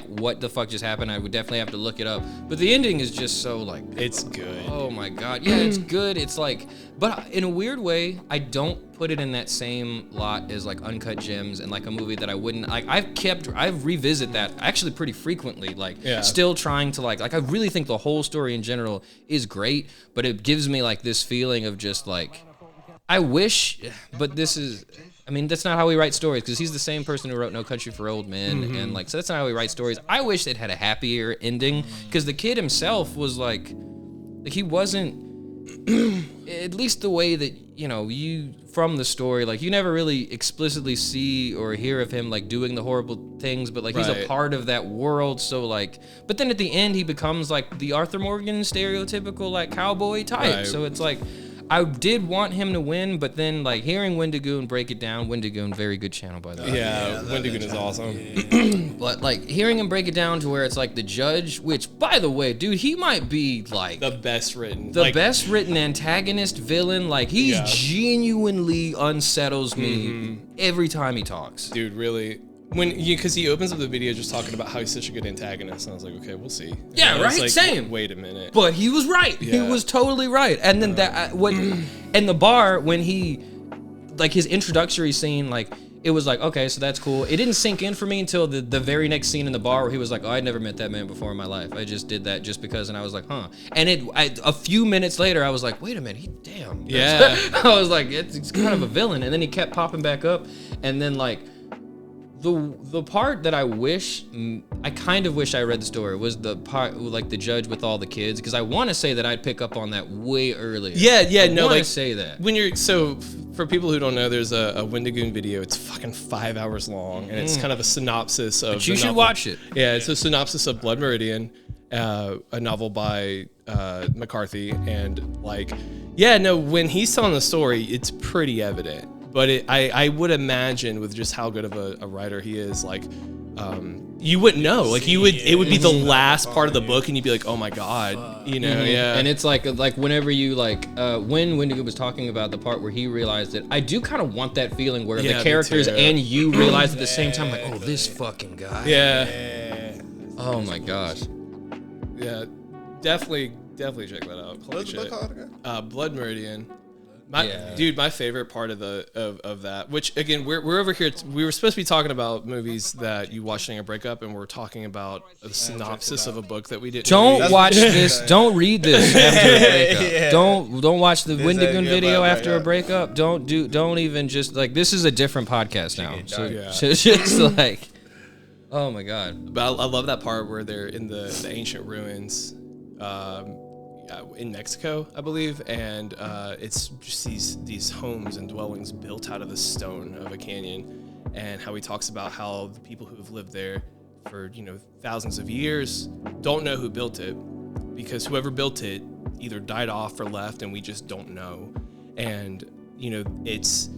[SPEAKER 1] what the fuck just happened. I would definitely have to look it up. But the ending is just so like,
[SPEAKER 2] It's good.
[SPEAKER 1] oh my god, yeah, it's good. It's like, but in a weird way, I don't put it in that same lot as like Uncut Gems and like a movie that I wouldn't like. I've revisit that actually pretty frequently. Like, still trying to like I really think the whole story in general is great, but it gives me like this feeling of just like, I wish, but this is. I mean, that's not how we write stories, because he's the same person who wrote No Country for Old Men, and like, so that's not how we write stories. I wish it had a happier ending, because the kid himself was like he wasn't, at least the way that, you know, you, from the story, like, you never really explicitly see or hear of him like doing the horrible things, but like he's a part of that world, so like, but then at the end he becomes like the Arthur Morgan stereotypical like cowboy type, so it's like, I did want him to win, but then like hearing Wendigoon break it down, Wendigoon, very good channel by the way.
[SPEAKER 2] Yeah, Wendigoon is awesome.
[SPEAKER 1] But like hearing him break it down to where it's like the judge, which by the way, dude, he might be like
[SPEAKER 2] The best written
[SPEAKER 1] antagonist villain. Like he genuinely unsettles me every time he talks.
[SPEAKER 2] Dude, really. Because he opens up the video just talking about how he's such a good antagonist, and I was like, okay, we'll see.
[SPEAKER 1] Yeah, right.
[SPEAKER 2] Like,
[SPEAKER 1] same.
[SPEAKER 2] Wait a minute.
[SPEAKER 1] But he was right. He was totally right. And then and the bar, when he, like his introductory scene, like it was like, okay, so that's cool. It didn't sink in for me until the very next scene in the bar where he was like, oh, I'd never met that man before in my life. I just did that just because, and I was like, huh. And a few minutes later, I was like, wait a minute, damn.
[SPEAKER 2] Yeah.
[SPEAKER 1] I was like, it's kind of a villain. And then he kept popping back up, and then like. The part that I kind of wish I read the story was the part like the judge with all the kids, because I want to say that I'd pick up on that way earlier.
[SPEAKER 2] No, like
[SPEAKER 1] say that
[SPEAKER 2] when you're for people who don't know, there's a Wendigoon video. It's fucking 5 hours long, and it's kind of a synopsis of.
[SPEAKER 1] But you should watch it.
[SPEAKER 2] Yeah, it's a synopsis of Blood Meridian, a novel by McCarthy, and like, when he's telling the story, it's pretty evident. But I would imagine with just how good of a writer he is, like, you wouldn't know. Like, it would be the last part of the book, and you'd be like, oh my god, you know,
[SPEAKER 1] And it's like whenever you like when Wendigo was talking about the part where he realized it, I do kind of want that feeling where the characters and you realize at the same time, like, oh, this fucking guy.
[SPEAKER 2] Yeah.
[SPEAKER 1] Oh my gosh.
[SPEAKER 2] Yeah, definitely check that out.
[SPEAKER 3] What's the book called again?
[SPEAKER 2] Blood Meridian. Dude, my favorite part of that, which again, we're over here. We were supposed to be talking about movies that you watched during a breakup, and we're talking about a synopsis of a book that we didn't.
[SPEAKER 1] Don't watch this. Don't read this after a breakup. Don't watch the Wendigoon video after a breakup. Don't even just like, this is a different podcast now. So it's just like, oh my god.
[SPEAKER 2] But I love that part where they're in the ancient ruins. In Mexico, I believe, and it's just these homes and dwellings built out of the stone of a canyon, and how he talks about how the people who have lived there for thousands of years don't know who built it, because whoever built it either died off or left, and we just don't know. And it's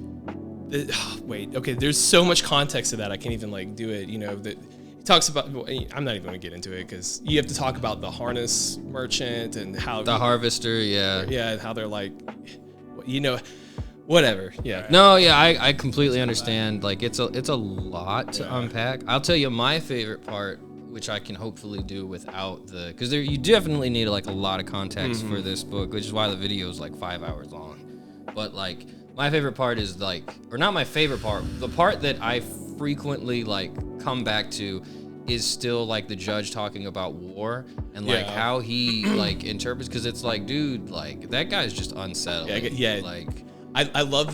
[SPEAKER 2] there's so much context to that, I can't even like do it. That he talks about, I'm not even going to get into it, because you have to talk about the harness merchant and how
[SPEAKER 1] the harvester,
[SPEAKER 2] and how they're like, whatever.
[SPEAKER 1] No, I completely understand. Like, it's a lot to unpack. I'll tell you my favorite part, which I can hopefully do without because you definitely need like a lot of context for this book, which is why the video is like 5 hours long. But like, my favorite part is like, or not my favorite part, the part that I frequently like come back to is still like the judge talking about war and like how he like interprets, because it's like, dude, like that guy's just unsettling. Like,
[SPEAKER 2] I love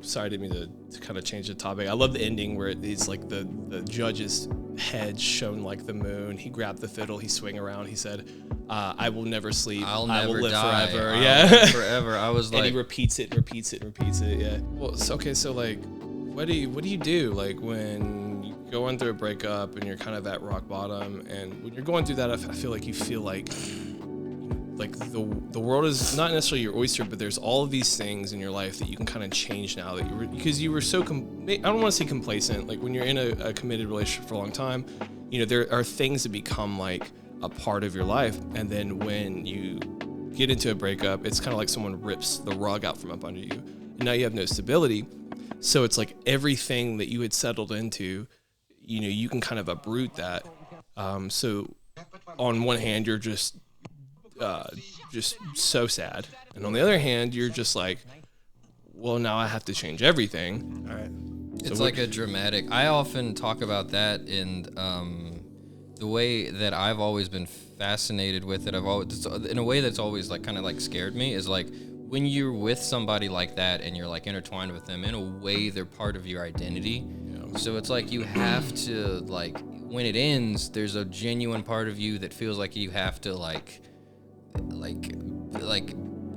[SPEAKER 2] sorry, I didn't mean to kind of change the topic. I love the ending where it's like the judge's head shone like the moon. He grabbed the fiddle, he swung around, he said, I will never sleep,
[SPEAKER 1] I will live
[SPEAKER 2] die forever.
[SPEAKER 1] I'll live forever. I was like,
[SPEAKER 2] and he repeats it. Yeah. Well, so like, what do you do like when you go through a breakup and you're kind of at rock bottom, and when you're going through that, I feel like you feel like the world is not necessarily your oyster, but there's all of these things in your life that you can kind of change now, that because you were so I don't want to say complacent. Like when you're in a committed relationship for a long time, there are things that become like a part of your life. And then when you get into a breakup, it's kind of like someone rips the rug out from up under you. And now you have no stability. So it's like everything that you had settled into, you can kind of uproot that. So on one hand, you're just so sad. And on the other hand, you're just like, well, now I have to change everything.
[SPEAKER 3] All right.
[SPEAKER 1] It's like a dramatic. I often talk about that in the way that I've always been fascinated with it. I've always, in a way that's always like kind of like scared me, is like when you're with somebody like that and you're like intertwined with them, in a way they're part of your identity. Yeah. So it's like you have to, like, when it ends, there's a genuine part of you that feels like you have to like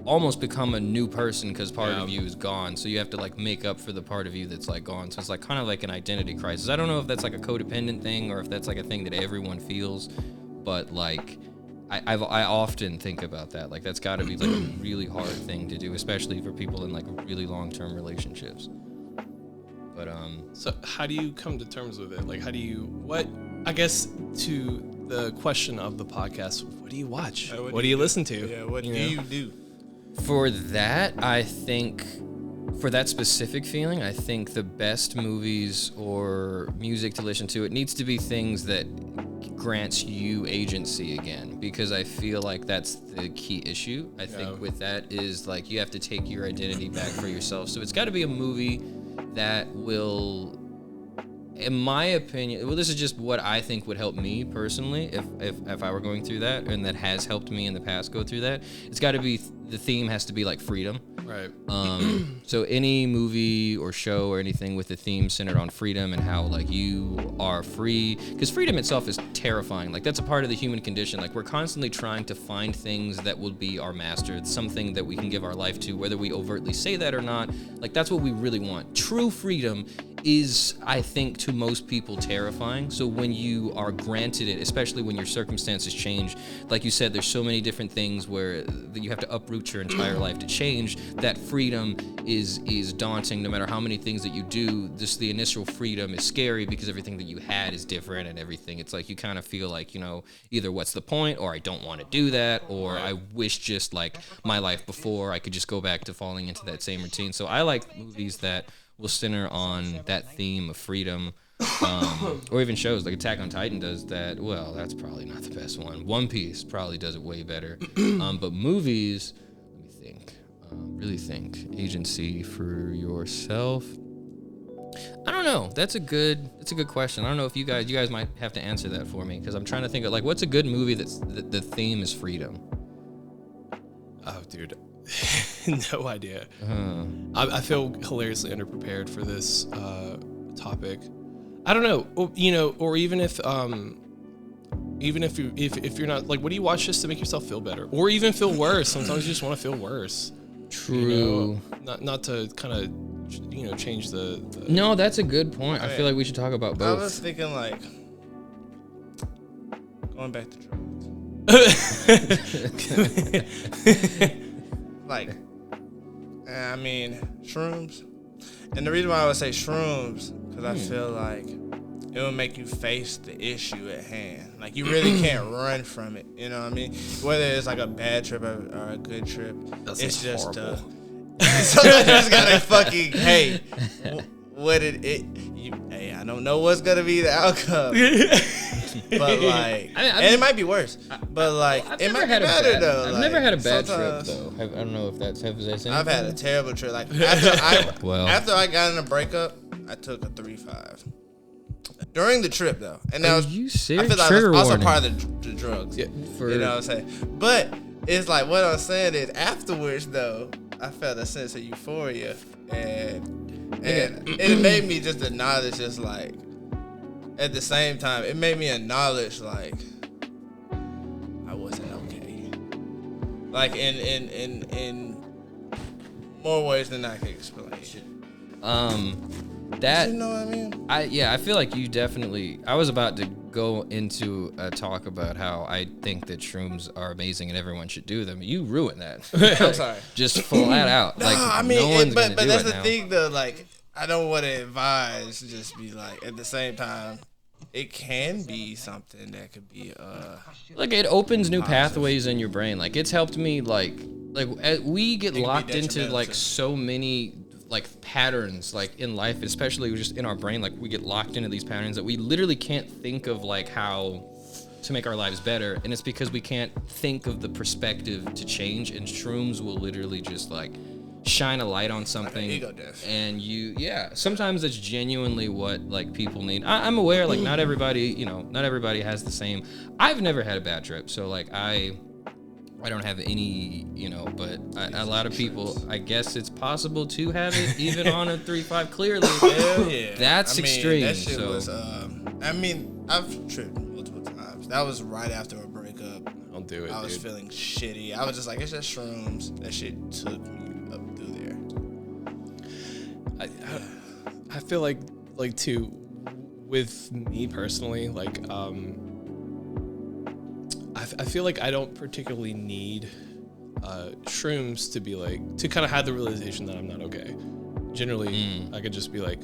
[SPEAKER 1] almost become a new person because part of you is gone. So you have to like make up for the part of you that's like gone. So it's like kind of like an identity crisis. I don't know if that's like a codependent thing or if that's like a thing that everyone feels, but like I often think about that. Like that's got to be like a really hard thing to do, especially for people in like really long-term relationships. But
[SPEAKER 2] so how do you come to terms with it? Like I guess to the question of the podcast, what do you watch? What do you listen to?
[SPEAKER 3] Yeah, what do you do?
[SPEAKER 1] For that, I think, for that specific feeling, I think the best movies or music to listen to, it needs to be things that grants you agency again, because I feel like that's the key issue. I think with that is like you have to take your identity back for yourself. So it's got to be a movie that will, in my opinion, well, this is just what I think would help me personally if I were going through that, and that has helped me in the past go through that. It's got to be, the theme has to be like freedom.
[SPEAKER 2] Right.
[SPEAKER 1] So any movie or show or anything with a theme centered on freedom and how like you are free, because freedom itself is terrifying. Like that's a part of the human condition. Like we're constantly trying to find things that will be our master, something that we can give our life to, whether we overtly say that or not. Like that's what we really want. True freedom is, I think, to most people terrifying. So when you are granted it, especially when your circumstances change, like you said, there's so many different things where you have to uproot your entire life to change. That freedom is daunting. No matter how many things that you do, just the initial freedom is scary because everything that you had is different and everything. It's like you kind of feel like, either what's the point, or I don't want to do that, or I wish just like my life before I could just go back to falling into that same routine. So I like movies that will center on that theme of freedom, or even shows like Attack on Titan does that. Well, that's probably not the best one. One Piece probably does it way better. But movies, let me think, really think, agency for yourself. I don't know. That's a good question. I don't know if you guys might have to answer that for me, because I'm trying to think of like what's a good movie that's the theme is freedom.
[SPEAKER 2] Oh, dude. No idea. I feel hilariously underprepared for this topic. I don't know, or even if you're not like, what do you watch just to make yourself feel better, or even feel worse? Sometimes you just want to feel worse.
[SPEAKER 1] True.
[SPEAKER 2] Not to kind of change the.
[SPEAKER 1] No, that's a good point. I feel like we should talk about both.
[SPEAKER 3] I was thinking like going back to drugs. Like, I mean, shrooms. And the reason why I would say shrooms, because I feel like it will make you face the issue at hand. Like, you really can't run from it. You know what I mean? Whether it's like a bad trip or a good trip, it's just
[SPEAKER 2] horrible.
[SPEAKER 3] Sometimes you just gotta fucking, hey, hey, I don't know what's gonna be the outcome. But like, and it might be worse. But like, it might be better though.
[SPEAKER 1] I've never had a bad trip though. I don't know if that's anything.
[SPEAKER 3] I've had a terrible trip. Like after I got in a breakup, I took a 3-5 during the trip though, and that was
[SPEAKER 1] you serious?
[SPEAKER 3] I feel like that was also part of the drugs. Yeah, you know what I'm saying? But it's like what I'm saying is afterwards though, I felt a sense of euphoria, and it made me just acknowledge, just like at the same time, it made me acknowledge like I wasn't okay, like in more ways than I can explain.
[SPEAKER 1] That,
[SPEAKER 3] you know what I mean?
[SPEAKER 1] I feel like you definitely. I was about to go into a talk about how I think that shrooms are amazing and everyone should do them. You ruined that.
[SPEAKER 3] I'm sorry.
[SPEAKER 1] Just flat out.
[SPEAKER 3] No,
[SPEAKER 1] like,
[SPEAKER 3] I mean,
[SPEAKER 1] no one's
[SPEAKER 3] but
[SPEAKER 1] gonna do
[SPEAKER 3] that's
[SPEAKER 1] it
[SPEAKER 3] the
[SPEAKER 1] now.
[SPEAKER 3] thing though. Like, I don't want to advise. Just be like, at the same time, it can be something that could be
[SPEAKER 1] like it opens new pathways in your brain. Like it's helped me we get locked into like so many like patterns like in life, especially just in our brain. Like we get locked into these patterns that we literally can't think of like how to make our lives better, and it's because we can't think of the perspective to change, and shrooms will literally just like shine a light on something, and sometimes it's genuinely what like people need. I'm aware like not everybody has the same. I've never had a bad trip, so like I don't have any, but a lot of people, I guess it's possible to have it even on a 3.5 clearly.
[SPEAKER 3] Hell yeah.
[SPEAKER 1] That's extreme.
[SPEAKER 3] That shit was, I've tripped multiple times. That was right after a breakup.
[SPEAKER 2] Don't do it,
[SPEAKER 3] I was feeling shitty. I was just like, it's just shrooms. That shit took me up through there.
[SPEAKER 2] I feel like too, with me personally, like, I feel like I don't particularly need shrooms to be like, to kind of have the realization that I'm not okay. Generally, I could just be like,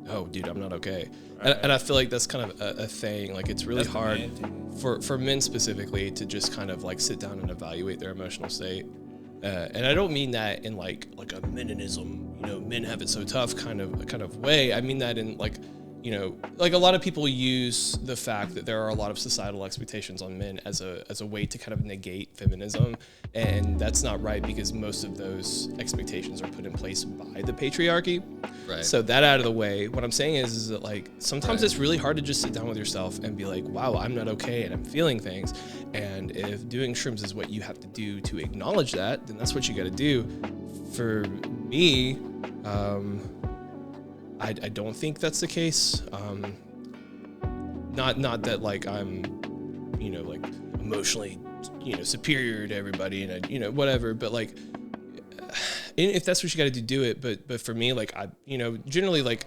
[SPEAKER 2] oh, dude, I'm not okay. Right. And I feel like that's kind of a thing. Like, it's really hard for men specifically to just kind of like sit down and evaluate their emotional state. And I don't mean that in like a meninism, men have it so tough kind of way. I mean that in like a lot of people use the fact that there are a lot of societal expectations on men as a way to kind of negate feminism, and that's not right, because most of those expectations are put in place by the patriarchy.
[SPEAKER 1] Right.
[SPEAKER 2] So that out of the way, what I'm saying is that like sometimes it's really hard to just sit down with yourself and be like, wow, I'm not okay and I'm feeling things. And if doing shrooms is what you have to do to acknowledge that, then that's what you got to do. For me, I don't think that's the case. Not that like I'm, like emotionally, superior to everybody and whatever. But like, if that's what you got to do it. But for me, like I, generally like,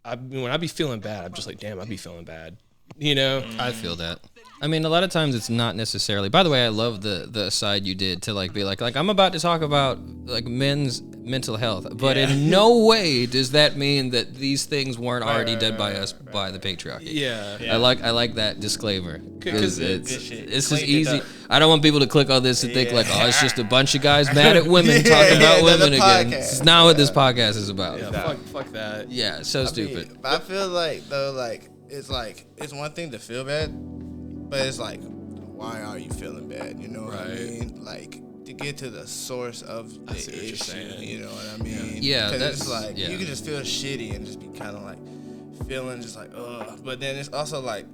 [SPEAKER 2] when I be feeling bad, I'm just like, damn, I be feeling bad.
[SPEAKER 1] I feel that. I mean, a lot of times it's not necessarily. By the way, I love the aside you did to like be like I'm about to talk about like men's mental health, but in no way does that mean that these things weren't already done by us by the patriarchy.
[SPEAKER 2] Yeah.
[SPEAKER 1] I like that disclaimer, because it's just easy.
[SPEAKER 3] It
[SPEAKER 1] I don't want people to click on this and think like, oh, it's just a bunch of guys mad at women talking about women again. It's not what this podcast is about.
[SPEAKER 2] Yeah, fuck that.
[SPEAKER 1] Yeah, so stupid.
[SPEAKER 3] I feel like though, like it's one thing to feel bad, but it's like, why are you feeling bad? You know what I mean? Like, to get to the source of the issue, you know what I mean?
[SPEAKER 1] Yeah,
[SPEAKER 3] that's it's like, you can just feel shitty and just be kind of like feeling just like, ugh. But then it's also like,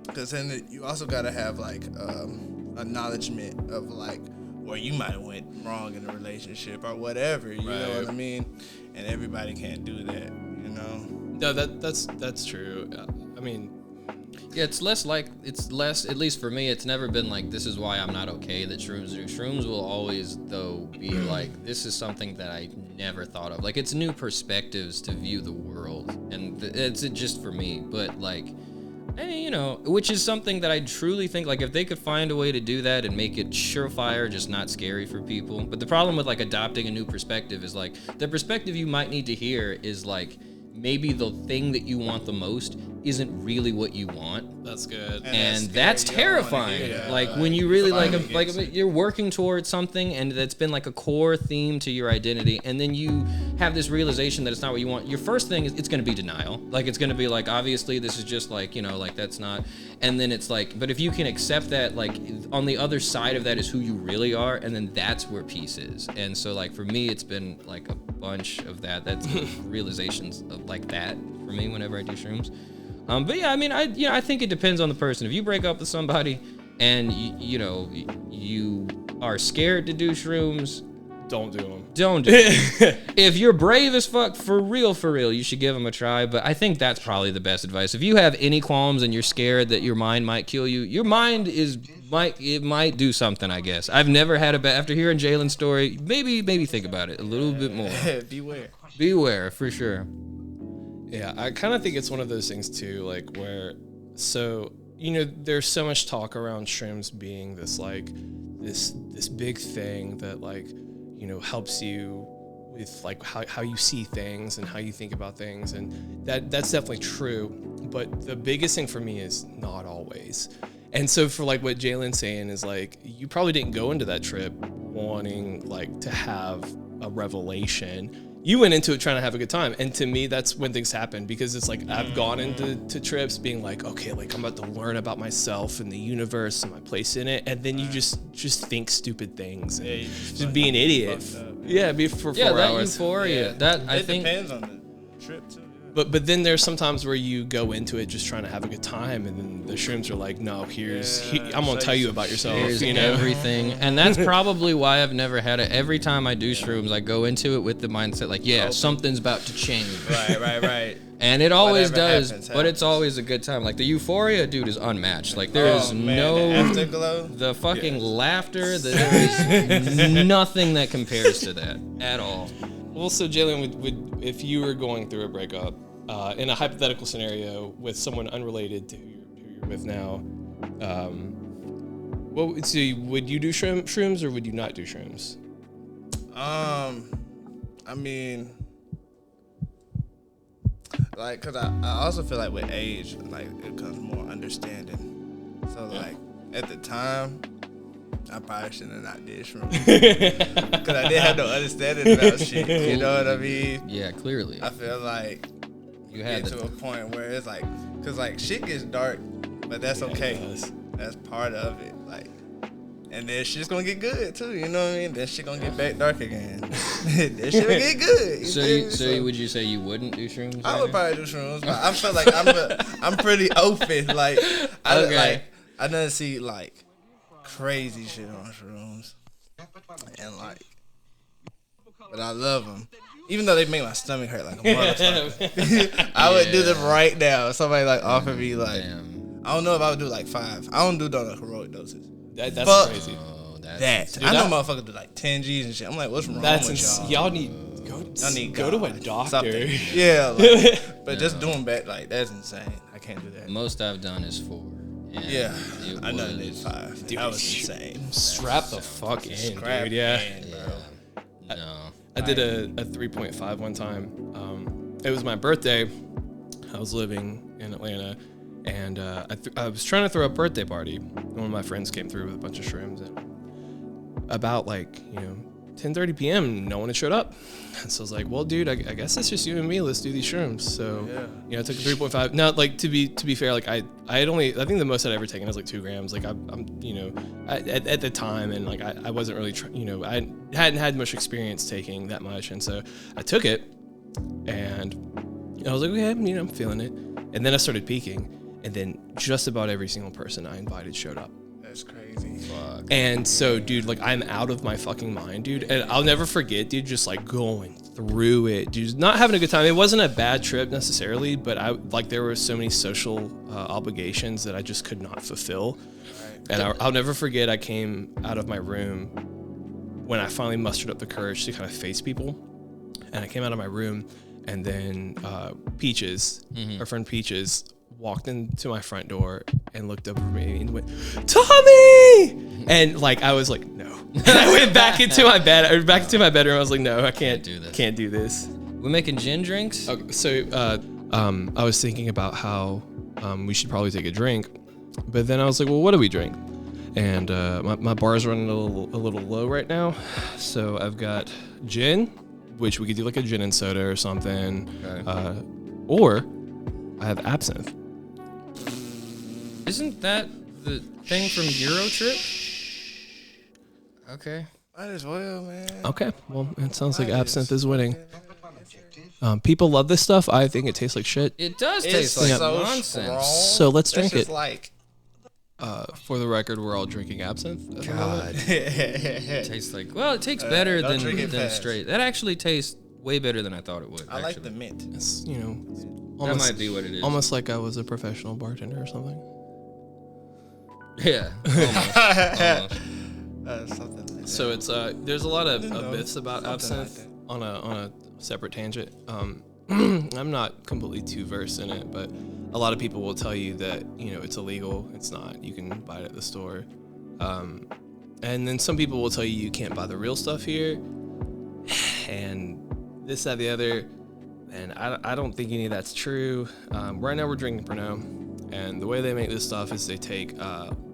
[SPEAKER 3] because then you also got to have like acknowledgement of like where you might have went wrong in a relationship or whatever, you know what I mean? And everybody can't do that,
[SPEAKER 2] No, that's true. I mean,
[SPEAKER 1] yeah, it's less, at least for me, it's never been like, this is why I'm not okay that shrooms do. Shrooms will always, though, be like, this is something that I never thought of. Like, it's new perspectives to view the world, and it's just for me, but like, which is something that I truly think, like, if they could find a way to do that and make it surefire, just not scary for people. But the problem with like adopting a new perspective is like, the perspective you might need to hear is like, maybe the thing that you want the most isn't really what you want.
[SPEAKER 2] That's good.
[SPEAKER 1] And that's terrifying. Like when you really like you're working towards something and that's been like a core theme to your identity, and then you have this realization that it's not what you want. Your first thing is it's going to be denial. Like it's going to be like, obviously this is just like, like that's not. And then it's like, but if you can accept that, like on the other side of that is who you really are, and then that's where peace is. And so like for me, it's been like a bunch of that. That's realizations of like that for me whenever I do shrooms. But yeah, I mean, I think it depends on the person. If you break up with somebody and you are scared to do shrooms,
[SPEAKER 2] don't do them.
[SPEAKER 1] Don't do them. If you're brave as fuck, for real, you should give them a try. But I think that's probably the best advice. If you have any qualms and you're scared that your mind might kill you, your mind might do something, I guess. I've never had after hearing Jalen's story, maybe think about it a little bit more. Beware, for sure.
[SPEAKER 2] Yeah, I kind of think it's one of those things too, like where, so, there's so much talk around shrooms being this like, this big thing that like, helps you with like how you see things and how you think about things. And that's definitely true. but the biggest thing for me is not always. And so for like what Jalen's saying is like, you probably didn't go into that trip wanting like to have a revelation. You went into it trying to have a good time. And to me, that's when things happen, because it's like I've gone into trips being like, okay, like I'm about to learn about myself and the universe and my place in it. And then you just think stupid things and just be an idiot. Yeah, be for 4 hours.
[SPEAKER 1] Euphoria.
[SPEAKER 3] Yeah.
[SPEAKER 1] I think
[SPEAKER 3] depends on the trip too.
[SPEAKER 2] But then there's sometimes where you go into it just trying to have a good time, and then the shrooms are like, no, I'm gonna tell you about yourself.
[SPEAKER 1] Here's
[SPEAKER 2] you know?
[SPEAKER 1] everything, and that's probably why I've never had it. Every time I do shrooms, I go into it with the mindset like, something's about to change.
[SPEAKER 3] Right.
[SPEAKER 1] And it always does,
[SPEAKER 3] happens.
[SPEAKER 1] but it's always a good time. Like the euphoria, dude, is unmatched. Like there is
[SPEAKER 3] the afterglow,
[SPEAKER 1] the fucking laughter. There is nothing that compares to that at all.
[SPEAKER 2] Well, so Jalen, would if you were going through a breakup, in a hypothetical scenario with someone unrelated to who you're with now, would you do shrooms or would you not do shrooms?
[SPEAKER 3] I mean, like, cause I also feel like with age, like it comes more understanding. So like at the time, I probably shouldn't have not did shrooms. Cause I didn't have no understanding about shit. You know what I mean?
[SPEAKER 1] Yeah, clearly.
[SPEAKER 3] I feel like
[SPEAKER 1] You had
[SPEAKER 3] get to a point where it's like, cause like shit gets dark, but that's okay. That's part of it. Like, and then shit's gonna get good too. You know what I mean? Then shit gonna get back dark again. Then shit will get good.
[SPEAKER 1] So would you say you wouldn't do shrooms?
[SPEAKER 3] I would probably do shrooms, but I feel like I'm pretty open. Like I done see like crazy shit on shrooms, and like, but I love them. Even though they make my stomach hurt like a motherfucker. I would do them right now. If somebody like offered me like, I don't know if I would do like 5. I don't do the heroic doses.
[SPEAKER 2] That's crazy.
[SPEAKER 3] Dude, I know motherfuckers do like 10 G's and shit. I'm like, what's wrong with y'all?
[SPEAKER 2] Y'all need go to a doctor.
[SPEAKER 3] Something. Yeah, like, but just doing back like that's insane. I can't do that.
[SPEAKER 1] Most I've done is 4.
[SPEAKER 3] Yeah, I know they did 5. Dude, that was insane.
[SPEAKER 2] Strap the fuck in, dude. Yeah.
[SPEAKER 1] No.
[SPEAKER 2] I did a 3.5 one time. It was my birthday. I was living in Atlanta, and I was trying to throw a birthday party. One of my friends came through with a bunch of shrooms, and about 10:30 p.m. no one had showed up. And so I was like, well, dude, I guess it's just you and me. Let's do these shrooms. So I took a 3.5. Now, like to be fair, like I think the most I'd ever taken was like 2 grams. Like I'm at the time, and like I wasn't really I hadn't had much experience taking that much, and so I took it, and I was like, okay, I'm feeling it, and then I started peaking, and then just about every single person I invited showed up.
[SPEAKER 3] That's crazy.
[SPEAKER 1] Fuck.
[SPEAKER 2] And so, dude, like I'm out of my fucking mind, dude. And I'll never forget, dude, just like going through it, dude, not having a good time. It wasn't a bad trip necessarily, but there were so many social obligations that I just could not fulfill. Right. And I'll never forget, I came out of my room when I finally mustered up the courage to kind of face people. And I came out of my room, and then Peaches, our friend Peaches, walked into my front door and looked over me and went, "Tommy!" And like I was like, no. And I went back into my bedroom. I was like, no, I can't do this. Can't do this.
[SPEAKER 1] We're making gin drinks.
[SPEAKER 2] Okay, so I was thinking about how we should probably take a drink, but then I was like, well, what do we drink? And my bar's running a little low right now, so I've got gin, which we could do like a gin and soda or something, or I have absinthe.
[SPEAKER 1] Isn't that the thing from Eurotrip? Okay.
[SPEAKER 3] Might as well, man.
[SPEAKER 2] Okay, well, it sounds like absinthe is winning. People love this stuff. I think it tastes like shit.
[SPEAKER 1] It does taste like nonsense.
[SPEAKER 3] Strong.
[SPEAKER 2] So let's drink it.
[SPEAKER 3] Like,
[SPEAKER 2] for the record, we're all drinking absinthe.
[SPEAKER 1] God. It tastes like, well, it tastes better than straight. That actually tastes way better than I thought it would.
[SPEAKER 3] I like the mint.
[SPEAKER 2] It's, almost,
[SPEAKER 1] that might be what it is.
[SPEAKER 2] Almost like I was a professional bartender or something.
[SPEAKER 1] Yeah. Almost.
[SPEAKER 3] Something like that.
[SPEAKER 2] So it's there's a lot of myths about absinthe on a separate tangent. I'm not completely too versed in it, but a lot of people will tell you that it's illegal. It's not. You can buy it at the store, and then some people will tell you can't buy the real stuff here, and this, that, the other. And I don't think any of that's true. Right now we're drinking Pernod, and the way they make this stuff is they take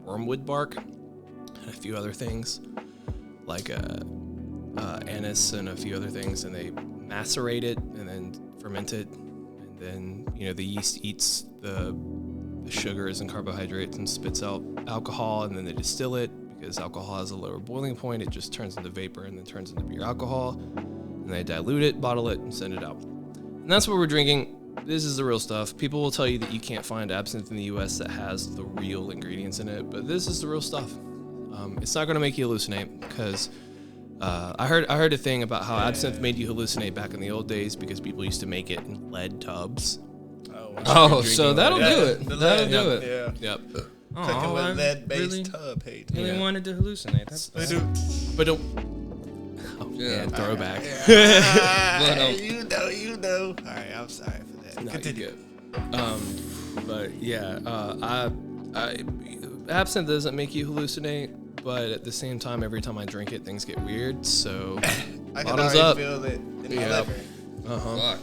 [SPEAKER 2] wormwood bark and a few other things, like anise and a few other things, and they macerate it and then ferment it, and then the yeast eats the sugars and carbohydrates and spits out alcohol, and then they distill it because alcohol has a lower boiling point. It just turns into vapor and then turns into pure alcohol, and they dilute it, bottle it, and send it out. And that's what we're drinking. This is the real stuff. People will tell you that you can't find absinthe in the U.S. that has the real ingredients in it, but this is the real stuff. It's not going to make you hallucinate, because I heard a thing about how absinthe made you hallucinate back in the old days because people used to make it in lead tubs.
[SPEAKER 1] So that'll do it. That'll do it.
[SPEAKER 2] Yeah. Yep.
[SPEAKER 3] Cooking with lead-based tub. Hey,
[SPEAKER 1] really wanted to hallucinate.
[SPEAKER 2] But don't. Oh, yeah, throwback.
[SPEAKER 3] You know. All right, I'm sorry for that.
[SPEAKER 2] No,
[SPEAKER 3] Continue.
[SPEAKER 2] But yeah, absinthe doesn't make you hallucinate, but at the same time, every time I drink it, things get weird. So
[SPEAKER 3] I can
[SPEAKER 2] bottoms
[SPEAKER 3] already
[SPEAKER 2] up.
[SPEAKER 3] feel it in my liver.
[SPEAKER 1] Fuck.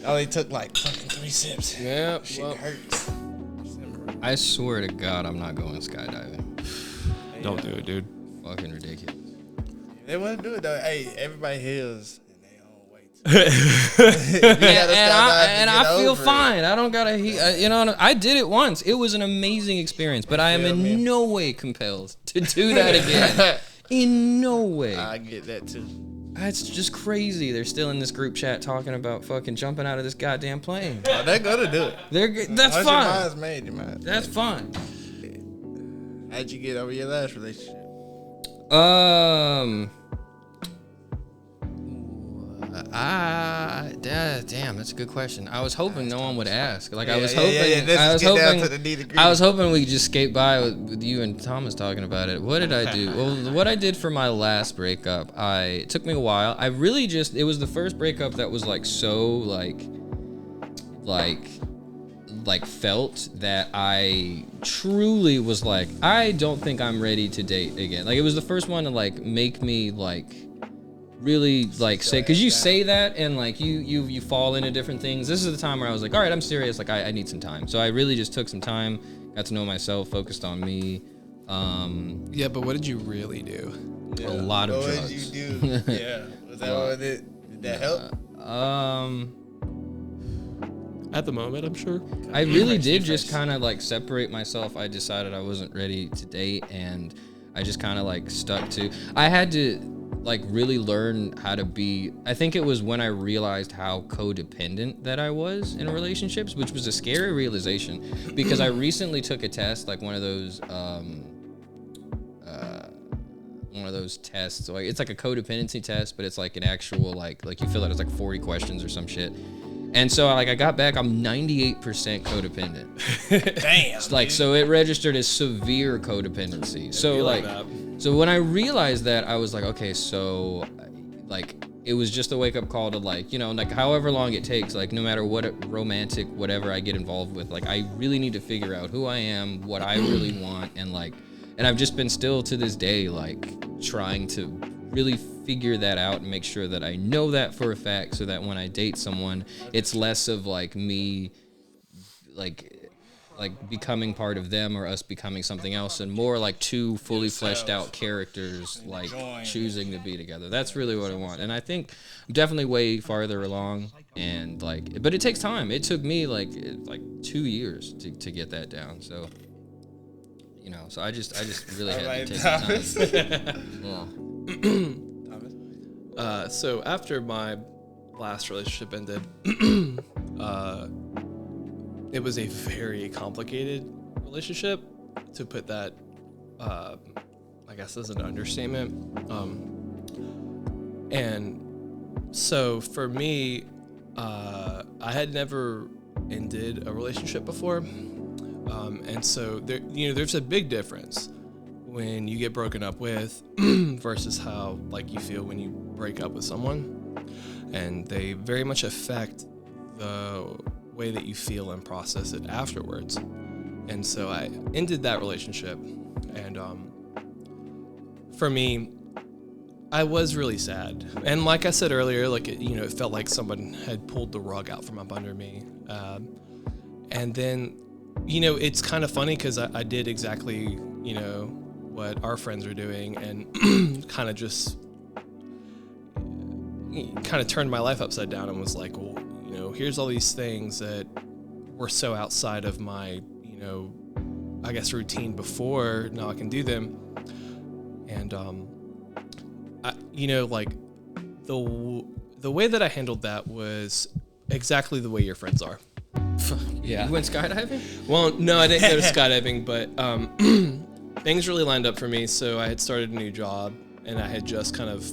[SPEAKER 3] I only took like fucking 3 sips.
[SPEAKER 2] Yeah,
[SPEAKER 3] Shit hurts.
[SPEAKER 1] I swear to God, I'm not going skydiving.
[SPEAKER 2] Don't do it, dude.
[SPEAKER 1] Fucking ridiculous.
[SPEAKER 3] They want to do it though. Hey, everybody heals in their own way.
[SPEAKER 1] And I feel fine. I don't gotta. I did it once. It was an amazing experience, but I am in no way compelled to do that again. In no way.
[SPEAKER 3] I get that too.
[SPEAKER 1] It's just crazy. They're still in this group chat talking about fucking jumping out of this goddamn plane.
[SPEAKER 3] Oh, they're gonna do it.
[SPEAKER 1] That's
[SPEAKER 3] Once
[SPEAKER 1] fine.
[SPEAKER 3] Your mind's made, your mind's
[SPEAKER 1] That's
[SPEAKER 3] made.
[SPEAKER 1] fine.
[SPEAKER 3] How'd you get over your last relationship?
[SPEAKER 1] Damn, that's a good question. I was hoping no one would ask. Like, I was
[SPEAKER 3] Let's get down to the nitty-gritty.
[SPEAKER 1] I was hoping we could just skate by with you and Thomas talking about it. What did I do? Well, what I did for my last breakup, it took me a while. I really it was the first breakup that was like so like felt that I truly was like, I don't think I'm ready to date again. Like, it was the first one to like make me like really like say, because you say that and like you fall into different things. This is the time where I was like, all right, I'm serious. Like, I need some time. So I really just took some time, got to know myself, focused on me.
[SPEAKER 2] Yeah, but what did you really do?
[SPEAKER 3] Yeah.
[SPEAKER 1] A lot of drugs.
[SPEAKER 3] What did you do? Yeah. Was that what did that help?
[SPEAKER 2] At the moment, I'm sure.
[SPEAKER 1] I really did just kind of like separate myself. I decided I wasn't ready to date, and I just kind of like stuck to. I had to like really learn how to be. I think it was when I realized how codependent that I was in relationships, which was a scary realization, because I recently took a test, like one of those tests. Like, it's like a codependency test, but it's like an actual like you fill out, it's like 40 questions or some shit. And so like I got back, I'm 98% codependent.
[SPEAKER 3] Damn.
[SPEAKER 1] Like, so it registered as severe codependency. So like so when I realized that, I was like, okay, so like it was just a wake up call to like, like however long it takes, like no matter what romantic whatever I get involved with, like I really need to figure out who I am, what I really want, and I've just been still to this day like trying to really figure that out and make sure that I know that for a fact, so that when I date someone, it's less of like me like becoming part of them or us becoming something else, and more like two fully fleshed out characters like choosing to be together. That's really what I want. And I think I'm definitely way farther along, and like, but it takes time. It took me like 2 years to get that down. So so I just really had to take the time. Yeah.
[SPEAKER 2] So after my last relationship ended, it was a very complicated relationship, to put that, I guess, as an understatement. And so for me, I had never ended a relationship before. And so there's a big difference when you get broken up with versus how like you feel when you break up with someone, and they very much affect the way that you feel and process it afterwards. And so I ended that relationship, and for me, I was really sad. And like I said earlier, like, it felt like someone had pulled the rug out from up under me. And then, it's kind of funny because I did exactly, what our friends are doing, and kind of just turned my life upside down and was like, well, here's all these things that were so outside of my, I guess routine before. Now I can do them. And, like the way that I handled that was exactly the way your friends are.
[SPEAKER 1] Yeah. You went skydiving?
[SPEAKER 2] Well, no, I didn't go to skydiving, but things really lined up for me. So I had started a new job, and I had just kind of,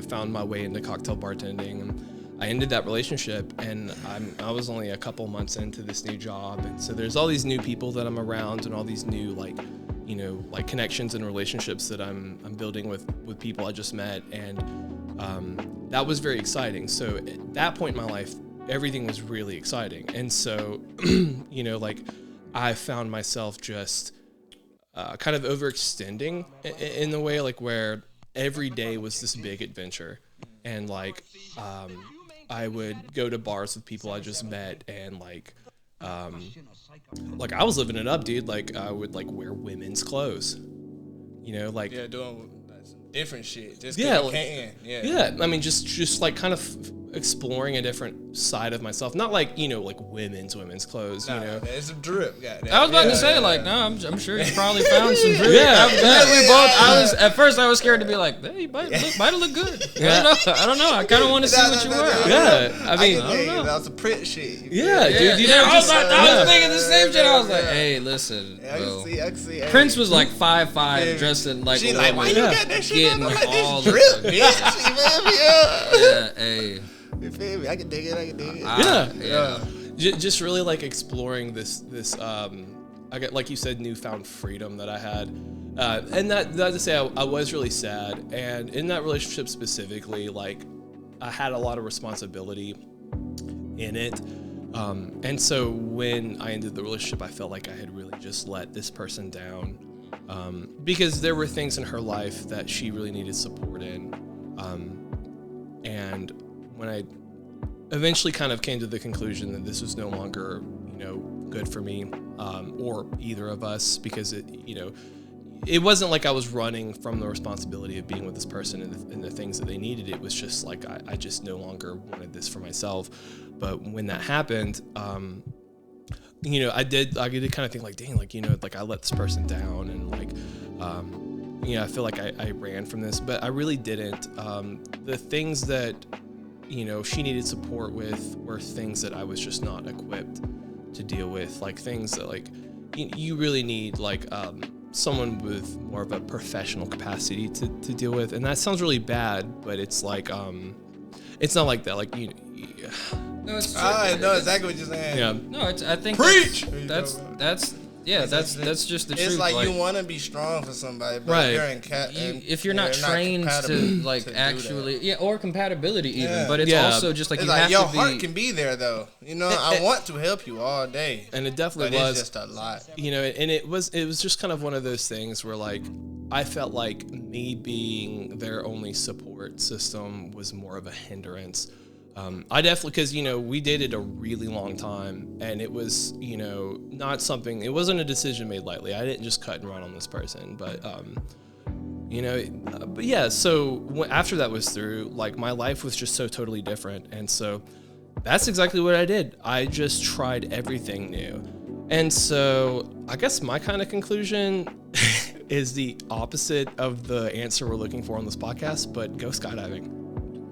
[SPEAKER 2] found my way into cocktail bartending, and I ended that relationship, and I was only a couple months into this new job, and so there's all these new people that I'm around, and all these new like connections and relationships that I'm building with people I just met, and that was very exciting. So at that point in my life, everything was really exciting, and so I found myself just kind of overextending in the way, like, where every day was this big adventure, and I would go to bars with people I just met, and I was living it up, dude. Like, I would wear women's clothes,
[SPEAKER 3] doing different shit. Just
[SPEAKER 2] yeah,
[SPEAKER 3] yeah.
[SPEAKER 2] I mean, just kind of exploring a different side of myself. Not women's clothes.
[SPEAKER 3] There's some drip. Goddamn.
[SPEAKER 1] I was about to say, I'm sure you probably found some drip. Yeah, we both. At first I was scared to be like, hey, you might look good.
[SPEAKER 2] Yeah.
[SPEAKER 1] I don't know. I kind of want to see what you wear.
[SPEAKER 2] Yeah, I mean,
[SPEAKER 3] I don't know. That was a print shit.
[SPEAKER 2] Yeah, dude.
[SPEAKER 1] I was thinking the same shit. I was like, hey, listen,
[SPEAKER 3] I can see.
[SPEAKER 1] Prince was like 5'5", dressed in like.
[SPEAKER 3] She's
[SPEAKER 1] a
[SPEAKER 3] like,
[SPEAKER 1] woman.
[SPEAKER 3] why you got that shit on? Like
[SPEAKER 1] all
[SPEAKER 3] this drip, bitch. You feel me?
[SPEAKER 1] Yeah, hey.
[SPEAKER 3] You feel me? I can dig it.
[SPEAKER 2] Yeah. Just really exploring this I got, like you said, newfound freedom that I had, and that to say I was really sad, and in that relationship specifically, I had a lot of responsibility in it, and so when I ended the relationship, I felt like I had really just let this person down, because there were things in her life that she really needed support in, and when I eventually kind of came to the conclusion that this was no longer, good for me, or either of us, because it wasn't like I was running from the responsibility of being with this person and the things that they needed. It was just like, I just no longer wanted this for myself. But when that happened, I did kind of think dang, I let this person down, and I feel like I ran from this, but I really didn't. The things that, she needed support with were things that I was just not equipped to deal with, things that you really need someone with more of a professional capacity to deal with. And that sounds really bad, but it's it's not like that.
[SPEAKER 1] No, it's true.
[SPEAKER 3] I know exactly what you're saying.
[SPEAKER 2] Yeah.
[SPEAKER 1] No, I think
[SPEAKER 3] Preach!
[SPEAKER 1] That's just the truth.
[SPEAKER 3] It's like you want to be strong for somebody, but
[SPEAKER 2] right.
[SPEAKER 1] if you're not trained to actually, or compatibility even,
[SPEAKER 3] yeah.
[SPEAKER 1] but it's also just
[SPEAKER 3] it's
[SPEAKER 1] you
[SPEAKER 3] like
[SPEAKER 1] have
[SPEAKER 3] your
[SPEAKER 1] to be.
[SPEAKER 3] heart can be there though. I want to help you all day,
[SPEAKER 2] and it definitely
[SPEAKER 3] but
[SPEAKER 2] was
[SPEAKER 3] it's just a lot.
[SPEAKER 2] And it was just kind of one of those things where I felt like me being their only support system was more of a hindrance. I definitely, because, we dated a really long time, and it was, not something, it wasn't a decision made lightly. I didn't just cut and run on this person, but, but yeah, so after that was through, my life was just so totally different. And so that's exactly what I did. I just tried everything new. And so I guess my kind of conclusion is the opposite of the answer we're looking for on this podcast, but go skydiving.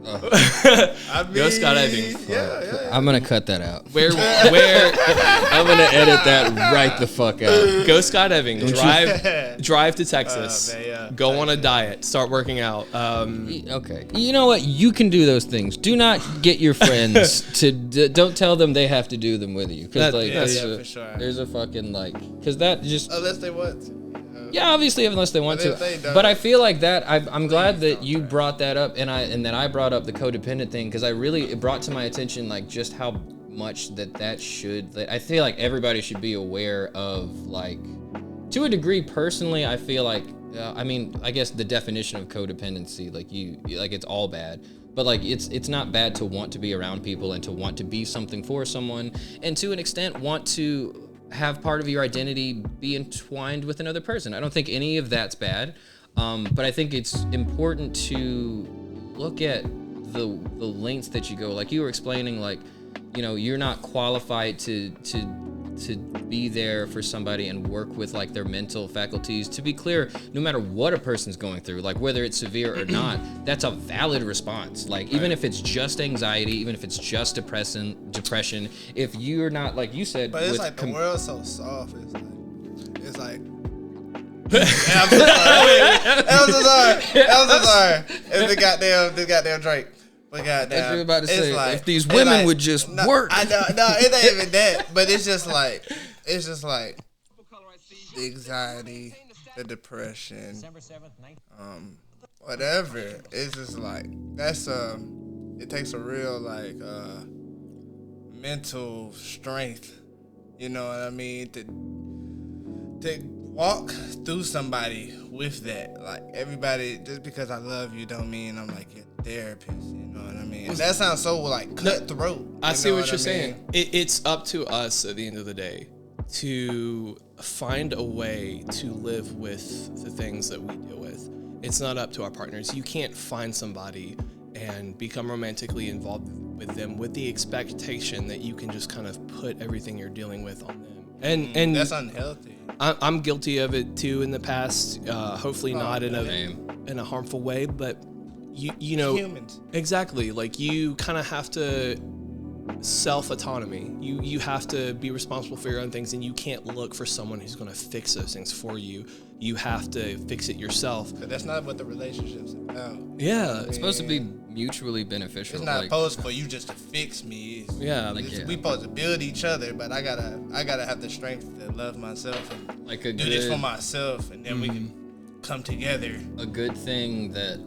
[SPEAKER 2] Go skydiving.
[SPEAKER 3] Yeah.
[SPEAKER 1] I'm gonna cut that out.
[SPEAKER 2] Where
[SPEAKER 1] I'm gonna edit that right the fuck out.
[SPEAKER 2] Go skydiving. Drive to Texas. Go on a diet. Start working out.
[SPEAKER 1] Okay. You know what? You can do those things. Do not get your friends to. Don't tell them they have to do them with you. Because
[SPEAKER 3] for sure.
[SPEAKER 1] There's a fucking because that just.
[SPEAKER 3] Unless they want to.
[SPEAKER 1] Yeah, obviously, unless they want to. But I feel like that. I'm glad that you brought that up, and that I brought up the codependent thing, because it brought to my attention just how much that should. I feel like everybody should be aware of to a degree. Personally, I feel like I mean, I guess the definition of codependency, like it's all bad. But like it's not bad to want to be around people and to want to be something for someone, and to an extent want to have part of your identity be entwined with another person. I don't think any of that's bad, but I think it's important to look at the lengths that you go. Like you were explaining, like, you know, you're not qualified to be there for somebody and work with like their mental faculties. To be clear, no matter what a person's going through, like whether it's severe or not, that's a valid response. Like even if it's just anxiety, even if it's just depression, if you're not, like you said,
[SPEAKER 3] but it's like the world's so soft. It's like I'm so sorry. It's the goddamn Drake. But goddamn,
[SPEAKER 1] I was about to say,
[SPEAKER 3] like,
[SPEAKER 1] if these women would just work.
[SPEAKER 3] I know, no, it ain't even that. But it's just like the anxiety, the depression, whatever. It's just like that's it takes a real like mental strength. You know what I mean? To walk through somebody with that. Like everybody, just because I love you don't mean I'm like your therapist. You know what I mean? And that sounds so like cutthroat.
[SPEAKER 2] I see what you're saying. It's up to us at the end of the day to find a way to live with the things that we deal with. It's not up to our partners. You can't find somebody and become romantically involved with them with the expectation that you can just kind of put everything you're dealing with on them. And
[SPEAKER 3] that's unhealthy.
[SPEAKER 2] I'm guilty of it too in the past. Hopefully not in a harmful way, but you know,
[SPEAKER 3] humans.
[SPEAKER 2] Exactly. Like you kind of have to self-autonomy. You have to be responsible for your own things, and you can't look for someone who's going to fix those things for you. You have to fix it yourself.
[SPEAKER 3] But that's not what the relationship's about.
[SPEAKER 2] Yeah,
[SPEAKER 1] it's supposed to be mutually beneficial.
[SPEAKER 3] It's not supposed for you just to fix me. We supposed to build each other, but I gotta have the strength to love myself and do this for myself, and then we can come together.
[SPEAKER 1] A good thing that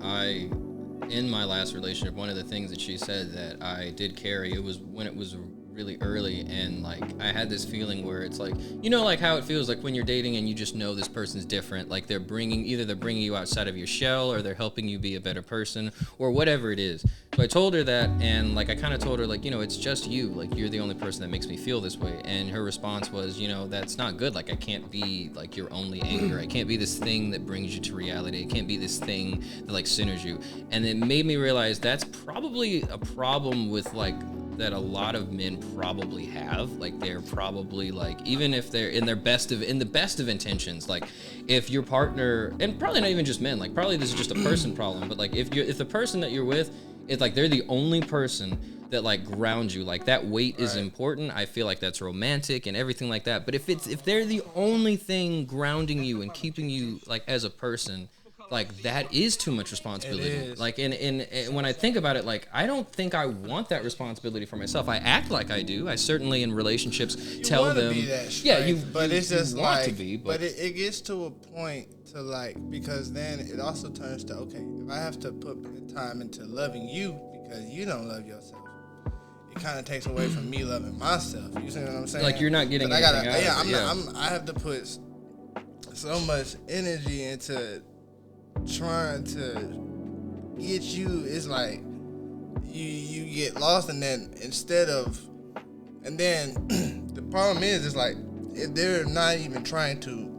[SPEAKER 1] in my last relationship, one of the things that she said that I did carry, it was when it was really early, and like I had this feeling where it's like, you know, like how it feels like when you're dating and you just know this person's different, like they're bringing you outside of your shell, or they're helping you be a better person, or whatever it is. So I told her that, and like I kind of told her, like, you know, it's just you, like you're the only person that makes me feel this way. And her response was, you know, that's not good. Like I can't be like your only anchor. I can't be this thing that brings you to reality. It can't be this thing that like centers you. And it made me realize that's probably a problem with like that a lot of men probably have. Like they're probably like, even if they're in the best of intentions, like if your partner, and probably not even just men, like probably this is just a person problem, but like if the person that you're with, it's like they're the only person that like grounds you, like that weight is important. I feel like that's romantic and everything like that. But if they're the only thing grounding you and keeping you like as a person, like that is too much responsibility. Like and when I think about it, like I don't think I want that responsibility for myself. I act like I do. I certainly in relationships tell them,
[SPEAKER 3] but it's just
[SPEAKER 1] want
[SPEAKER 3] like
[SPEAKER 1] to be,
[SPEAKER 3] but it gets to a point to like, because then it also turns to, okay, if I have to put time into loving you because you don't love yourself, it kind of takes away from me loving myself. You see what I'm saying?
[SPEAKER 1] Like you're not getting anything out of it.
[SPEAKER 3] I have to put so much energy into trying to get you. It's like you get lost, and then the problem is like if they're not even trying to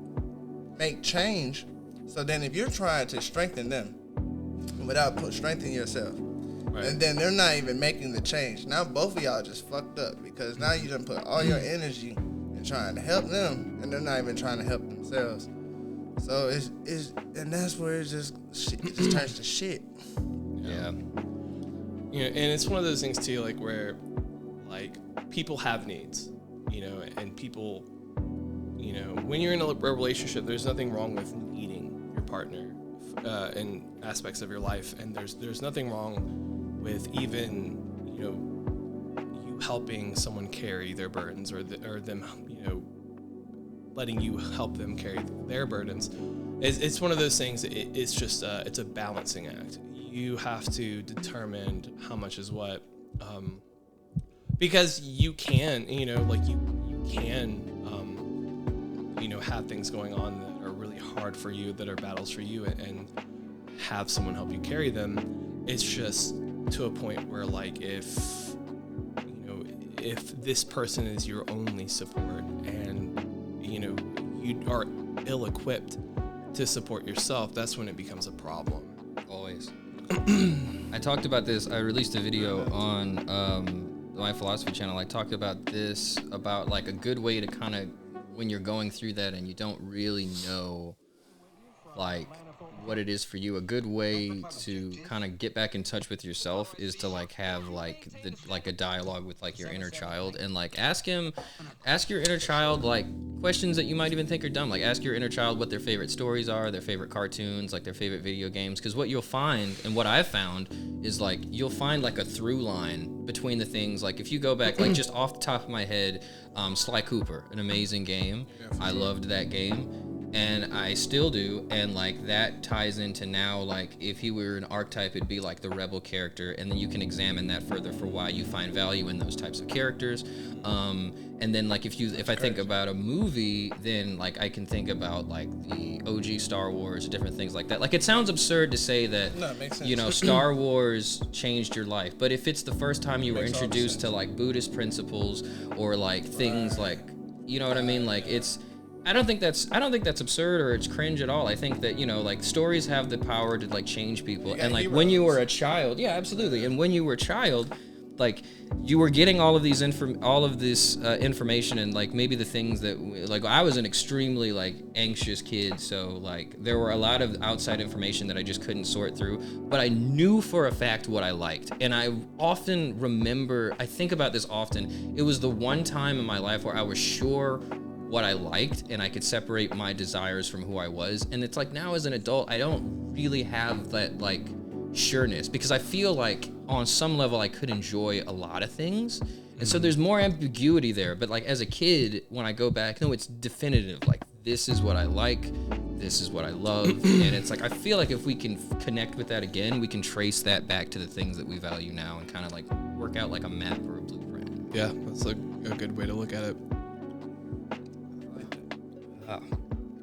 [SPEAKER 3] make change, so then if you're trying to strengthen them without strengthening yourself, and then they're not even making the change, now both of y'all just fucked up, because now you done put all your energy in trying to help them, and they're not even trying to help themselves. So it's and that's where it just turns to shit.
[SPEAKER 2] Yeah. You know, and it's one of those things too, like where like people have needs, you know, and people, you know, when you're in a relationship, there's nothing wrong with needing your partner in aspects of your life, and there's nothing wrong with even, you know, you helping someone carry their burdens, or them, you know, letting you help them carry their burdens. It's one of those things. It's just it's a balancing act. You have to determine how much is what, because you can, you know, like you can, have things going on that are really hard for you, that are battles for you, and have someone help you carry them. It's just to a point where, like, if this person is your only support, and you are ill-equipped to support yourself, that's when it becomes a problem.
[SPEAKER 1] Always. I talked about this. I released a video on my philosophy channel. I talked about this, about like a good way to kind of, when you're going through that and you don't really know like what it is for you, a good way to kind of get back in touch with yourself is to like have like a dialogue with like your inner child, and like ask your inner child like questions that you might even think are dumb. Like ask your inner child what their favorite stories are, their favorite cartoons, like their favorite video games. Because what you'll find, and what I've found, is like you'll find like a through line between the things. Like if you go back, like just off the top of my head, Sly Cooper, an amazing game. I loved that game. And I still do, and like that ties into now, like if he were an archetype, it'd be like the rebel character, and then you can examine that further for why you find value in those types of characters. And then like if I think about a movie, then like I can think about like the OG Star Wars, different things like that. Like it sounds absurd to say that,
[SPEAKER 3] no, it makes sense.
[SPEAKER 1] Star Wars changed your life, but if it's the first time you were introduced to like Buddhist principles or like things like, you know what I mean? Like it's, I don't think that's absurd or it's cringe at all. I think that, like stories have the power to like change people. And like when you were a child, yeah, absolutely. And when you were a child, like you were getting all of this information, and like maybe the things that like I was an extremely like anxious kid, so like there were a lot of outside information that I just couldn't sort through, but I knew for a fact what I liked. And I often remember, I think about this often, it was the one time in my life where I was sure what I liked and I could separate my desires from who I was. And it's like now as an adult, I don't really have that like sureness, because I feel like on some level I could enjoy a lot of things. And so there's more ambiguity there. But like as a kid, when I go back, no, it's definitive. Like this is what I like, this is what I love. And it's like, I feel like if we can connect with that again, we can trace that back to the things that we value now and kind of like work out like a map or a blueprint.
[SPEAKER 2] Yeah, that's a good way to look at it.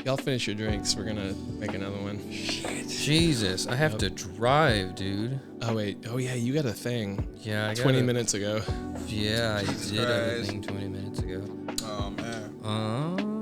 [SPEAKER 2] Y'all finish your drinks. We're gonna make another one.
[SPEAKER 1] Jesus, I have to drive, dude.
[SPEAKER 2] Oh wait. Oh yeah, you got a thing.
[SPEAKER 1] Yeah, I got
[SPEAKER 2] 20 minutes ago.
[SPEAKER 1] Yeah, I did everything 20 minutes ago.
[SPEAKER 3] Oh man.